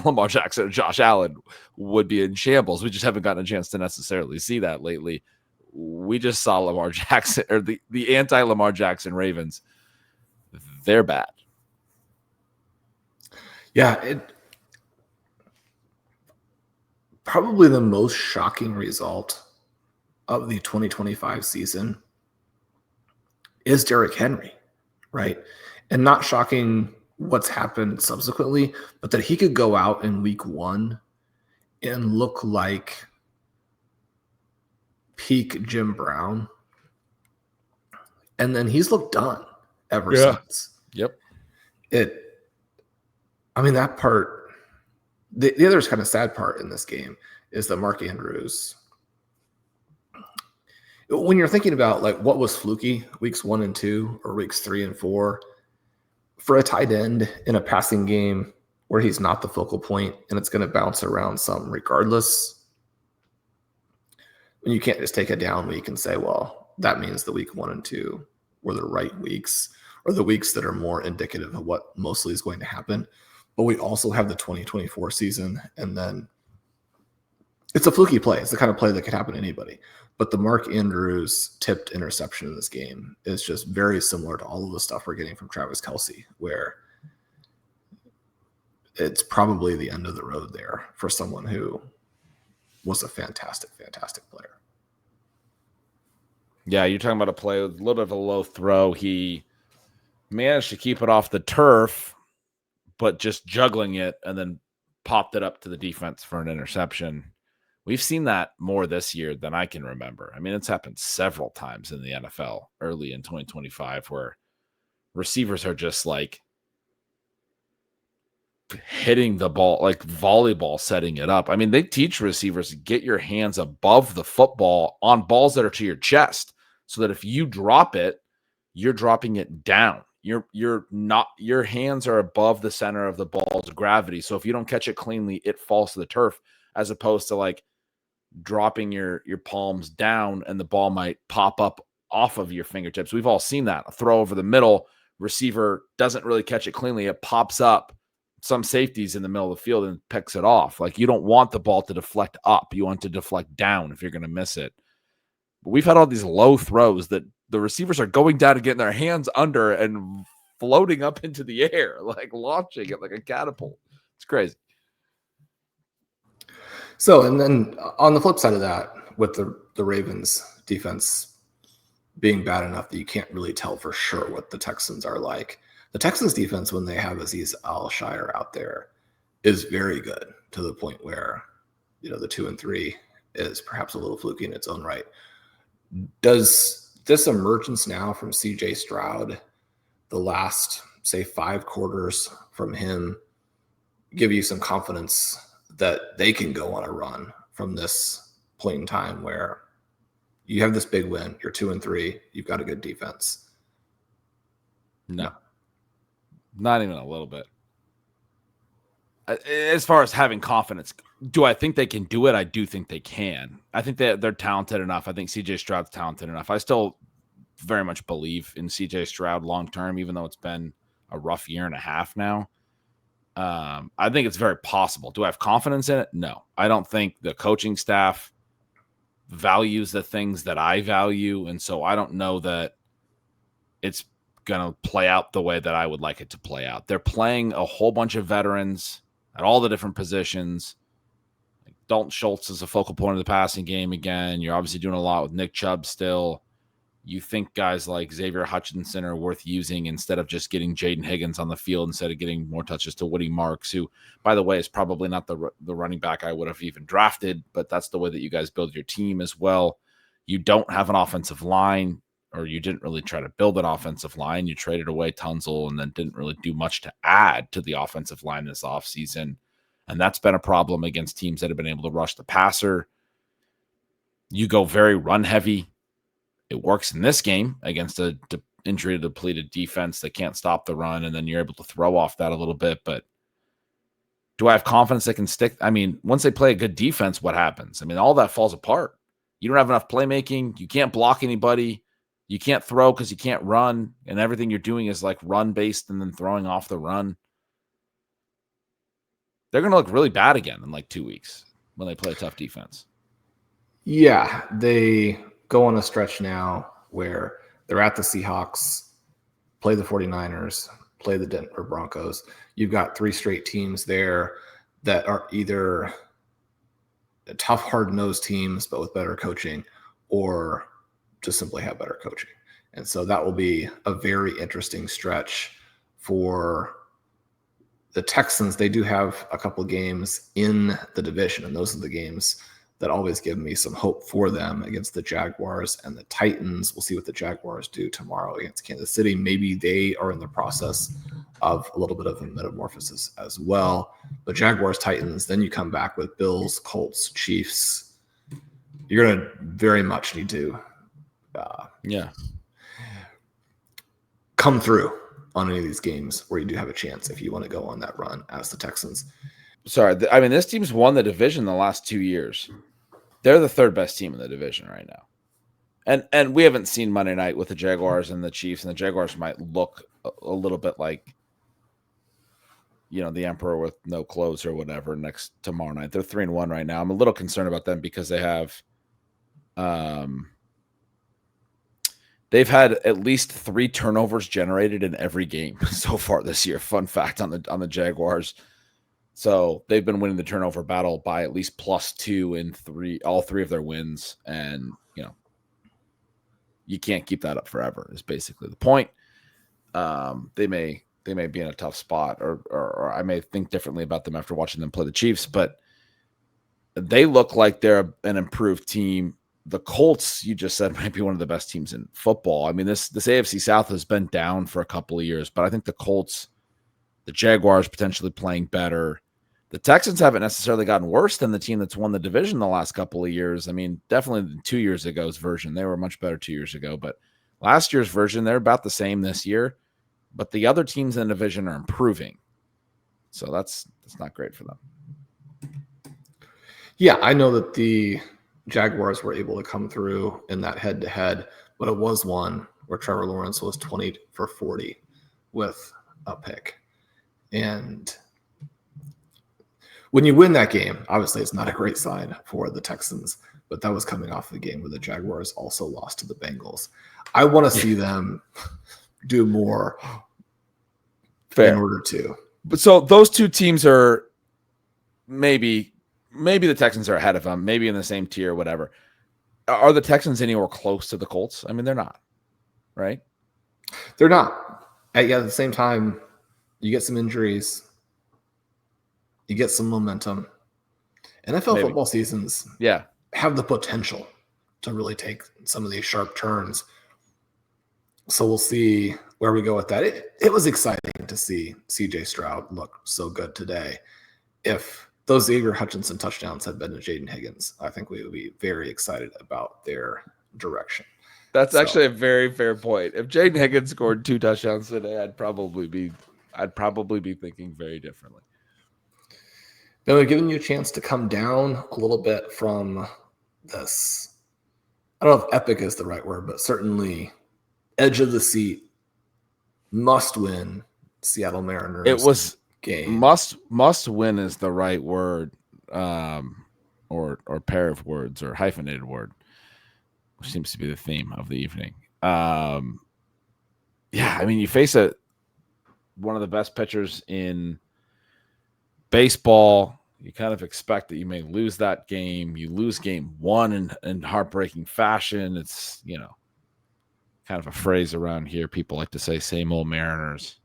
Lamar Jackson and Josh Allen would be in shambles. We just haven't gotten a chance to necessarily see that lately. We just saw Lamar Jackson, or the anti-Lamar Jackson Ravens. They're bad. Yeah, probably the most shocking result of the 2025 season is Derrick Henry, right? And not shocking what's happened subsequently, but that he could go out in week 1 and look like peak Jim Brown. And then he's looked done ever since. Yep. I mean, that part, the other kind of sad part in this game is that Mark Andrews, when you're thinking about like what was fluky weeks 1 and 2 or weeks 3 and 4, for a tight end in a passing game where he's not the focal point and it's going to bounce around some regardless, when you can't just take a down week and say, well, that means the week 1 and 2 were the right weeks, or the weeks that are more indicative of what mostly is going to happen. But we also have the 2024 season, and then it's a fluky play. It's the kind of play that could happen to anybody. But the Mark Andrews tipped interception in this game is just very similar to all of the stuff we're getting from Travis Kelce, where it's probably the end of the road there for someone who was a fantastic, fantastic player. Yeah, you're talking about a play with a little bit of a low throw. He managed to keep it off the turf, but just juggling it and then popped it up to the defense for an interception. We've seen that more this year than I can remember. I mean, it's happened several times in the NFL early in 2025 where receivers are just like hitting the ball, like volleyball, setting it up. I mean, they teach receivers to get your hands above the football on balls that are to your chest so that if you drop it, you're dropping it down. You're not, your hands are above the center of the ball's gravity. So if you don't catch it cleanly, it falls to the turf, as opposed to like dropping your palms down and the ball might pop up off of your fingertips. We've all seen that. A throw over the middle, receiver doesn't really catch it cleanly. It pops up. Some safeties in the middle of the field and picks it off. Like, you don't want the ball to deflect up. You want to deflect down if you're going to miss it. But we've had all these low throws that the receivers are going down and getting their hands under and floating up into the air, like launching it like a catapult. It's crazy. So, and then on the flip side of that, with the Ravens defense being bad enough that you can't really tell for sure what the Texans are like, the Texans defense, when they have Azeez Al-Shire out there, is very good, to the point where the 2-3 is perhaps a little fluky in its own right. Does this emergence now from CJ Stroud, the last, say, 5 quarters from him, give you some confidence that they can go on a run from this point in time where you have this big win, you're 2-3, you've got a good defense? No. Not even a little bit. As far as having confidence, do I think they can do it? I do think they can. I think they're talented enough. I think CJ Stroud's talented enough. I still very much believe in CJ Stroud long term, even though it's been a rough year and a half now. I think it's very possible. Do I have confidence in it? No. I don't think the coaching staff values the things that I value, and so I don't know that it's going to play out the way that I would like it to play out. They're playing a whole bunch of veterans at all the different positions. Dalton Schultz is a focal point of the passing game again. You're obviously doing a lot with Nick Chubb still. You think guys like Xavier Hutchinson are worth using instead of just getting Jayden Higgins on the field instead of getting more touches to Woody Marks, who, by the way, is probably not the running back I would have even drafted, but that's the way that you guys build your team as well. You don't have an offensive line, or you didn't really try to build an offensive line. You traded away Tunzel and then didn't really do much to add to the offensive line this offseason. And that's been a problem against teams that have been able to rush the passer. You go very run heavy. It works in this game against a injury-depleted defense that can't stop the run, and then you're able to throw off that a little bit. But do I have confidence they can stick? I mean, once they play a good defense, what happens? I mean, all that falls apart. You don't have enough playmaking. You can't block anybody. You can't throw because you can't run, and everything you're doing is like run-based and then throwing off the run. They're going to look really bad again in like 2 weeks when they play a tough defense. Yeah, they go on a stretch now where they're at the Seahawks, play the 49ers, play the Denver Broncos. You've got 3 straight teams there that are either tough, hard-nosed teams but with better coaching, or just simply have better coaching. And so that will be a very interesting stretch for the Texans. They do have a couple of games in the division, and those are the games that always give me some hope for them against the Jaguars and the Titans. We'll see what the Jaguars do tomorrow against Kansas City. Maybe they are in the process of a little bit of a metamorphosis as well. But Jaguars, Titans, then you come back with Bills, Colts, Chiefs. You're going to very much need to come through on any of these games where you do have a chance if you want to go on that run as the Texans. Sorry, I mean, this team's won the division the last 2 years. They're the 3rd best team in the division right now. And we haven't seen Monday night with the Jaguars and the Chiefs, and the Jaguars might look a little bit like, the emperor with no clothes or whatever tomorrow night. They're 3-1 right now. I'm a little concerned about them because they have they've had at least 3 turnovers generated in every game so far this year. Fun fact on the Jaguars. So they've been winning the turnover battle by at least +2 in all 3 of their wins. And, you can't keep that up forever is basically the point. They may be in a tough spot, or I may think differently about them after watching them play the Chiefs, but they look like they're an improved team. The Colts, you just said, might be one of the best teams in football. I mean, this AFC South has been down for a couple of years, but I think the Colts, the Jaguars potentially playing better. The Texans haven't necessarily gotten worse than the team that's won the division the last couple of years. I mean, definitely 2 years ago's version. They were much better 2 years ago, but last year's version, they're about the same this year. But the other teams in the division are improving. So that's not great for them. Yeah, I know that the Jaguars were able to come through in that head-to-head, but it was one where Trevor Lawrence was 20 for 40 with a pick. And when you win that game, obviously it's not a great sign for the Texans, but that was coming off the game where the Jaguars also lost to the Bengals. I want to see them do more in order to. But so those 2 teams are maybe the Texans are ahead of them, maybe in the same tier, whatever. Are the Texans anywhere close to the Colts? I mean, they're not, right? They're not. At the same time, you get some injuries. You get some momentum. NFL football seasons yeah, have the potential to really take some of these sharp turns. So we'll see where we go with that. It was exciting to see CJ Stroud look so good today. If those Xavier Hutchinson touchdowns had been to Jayden Higgins, I think we would be very excited about their direction. That's actually a very fair point. If Jayden Higgins scored 2 touchdowns today, I'd probably be thinking very differently. Now, we've given you a chance to come down a little bit from this. I don't know if epic is the right word, but certainly edge of the seat, must win Seattle Mariners. It was game. Must win is the right word, or pair of words or hyphenated word, which seems to be the theme of the evening. Yeah, I mean, you face one of the best pitchers in baseball. You kind of expect that you may lose that game. You lose game 1 in heartbreaking fashion. It's, kind of a phrase around here. People like to say same old Mariners.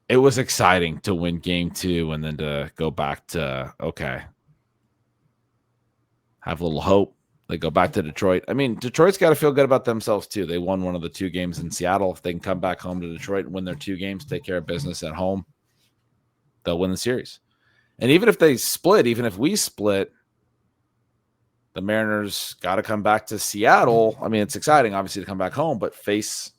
It was exciting to win game 2 and then to go back to, okay, have a little hope. They go back to Detroit. I mean, Detroit's got to feel good about themselves too. They won one of the 2 games in Seattle. If they can come back home to Detroit and win their 2 games, take care of business at home, they'll win the series. And even if they split, even if we split, the Mariners got to come back to Seattle. I mean, it's exciting, obviously, to come back home, but face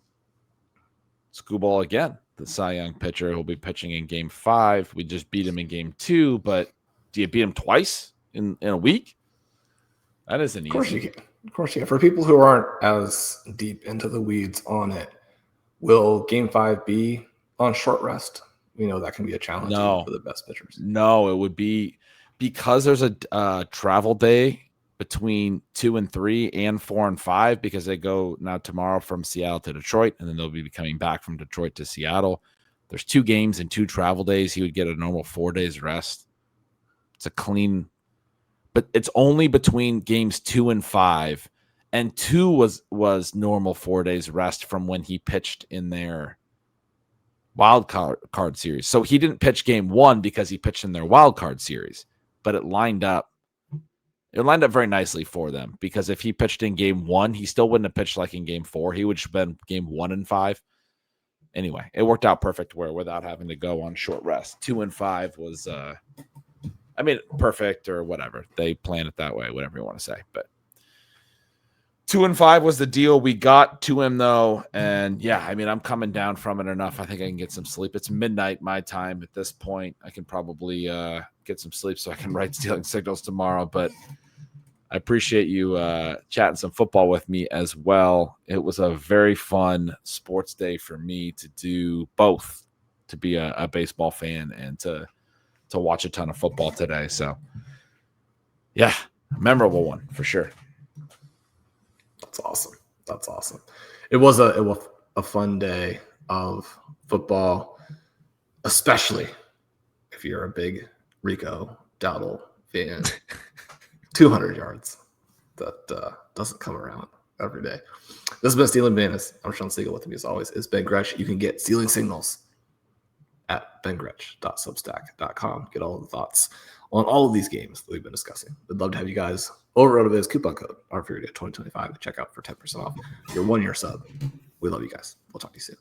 Skubal again, the Cy Young pitcher who'll be pitching in game 5. We just beat him in game 2, but do you beat him twice in a week? That isn't easy. Of course you can. Of course you can. For people who aren't as deep into the weeds on it, will game 5 be on short rest? We know that can be a challenge for the best pitchers. No, it would be because there's a travel day between 2 and 3 and 4 and 5, because they go now tomorrow from Seattle to Detroit, and then they'll be coming back from Detroit to Seattle. There's 2 games and 2 travel days. He would get a normal 4 days rest. It's a clean, but it's only between games 2 and 5, and 2 was normal 4 days rest from when he pitched in their wild card series. So he didn't pitch game 1 because he pitched in their wild card series, but it lined up. It lined up very nicely for them, because if he pitched in game 1, he still wouldn't have pitched like in game 4. He would have been game 1 and 5. Anyway, it worked out perfect without having to go on short rest. 2 and 5 was, perfect or whatever. They planned it that way, whatever you want to say. But 2 and 5 was the deal. We got to him though, and yeah, I mean, I'm coming down from it enough. I think I can get some sleep. It's midnight my time at this point. I can probably get some sleep so I can write stealing signals tomorrow. But I appreciate you chatting some football with me as well. It was a very fun sports day for me to do both, to be a baseball fan and to watch a ton of football today. So yeah, memorable one for sure. That's awesome. It was a fun day of football, especially if you're a big Rico Dowdle fan. 200 yards. That doesn't come around every day. This has been Stealing Bananas. I'm Shawn Siegele. With me as always is Ben Gretch. You can get Stealing Signals at bengretch.substack.com. Get all of the thoughts on all of these games that we've been discussing. We'd love to have you guys over at RotoViz. Coupon code RFurious2025 to check out for 10% off your 1-year sub. We love you guys. We'll talk to you soon.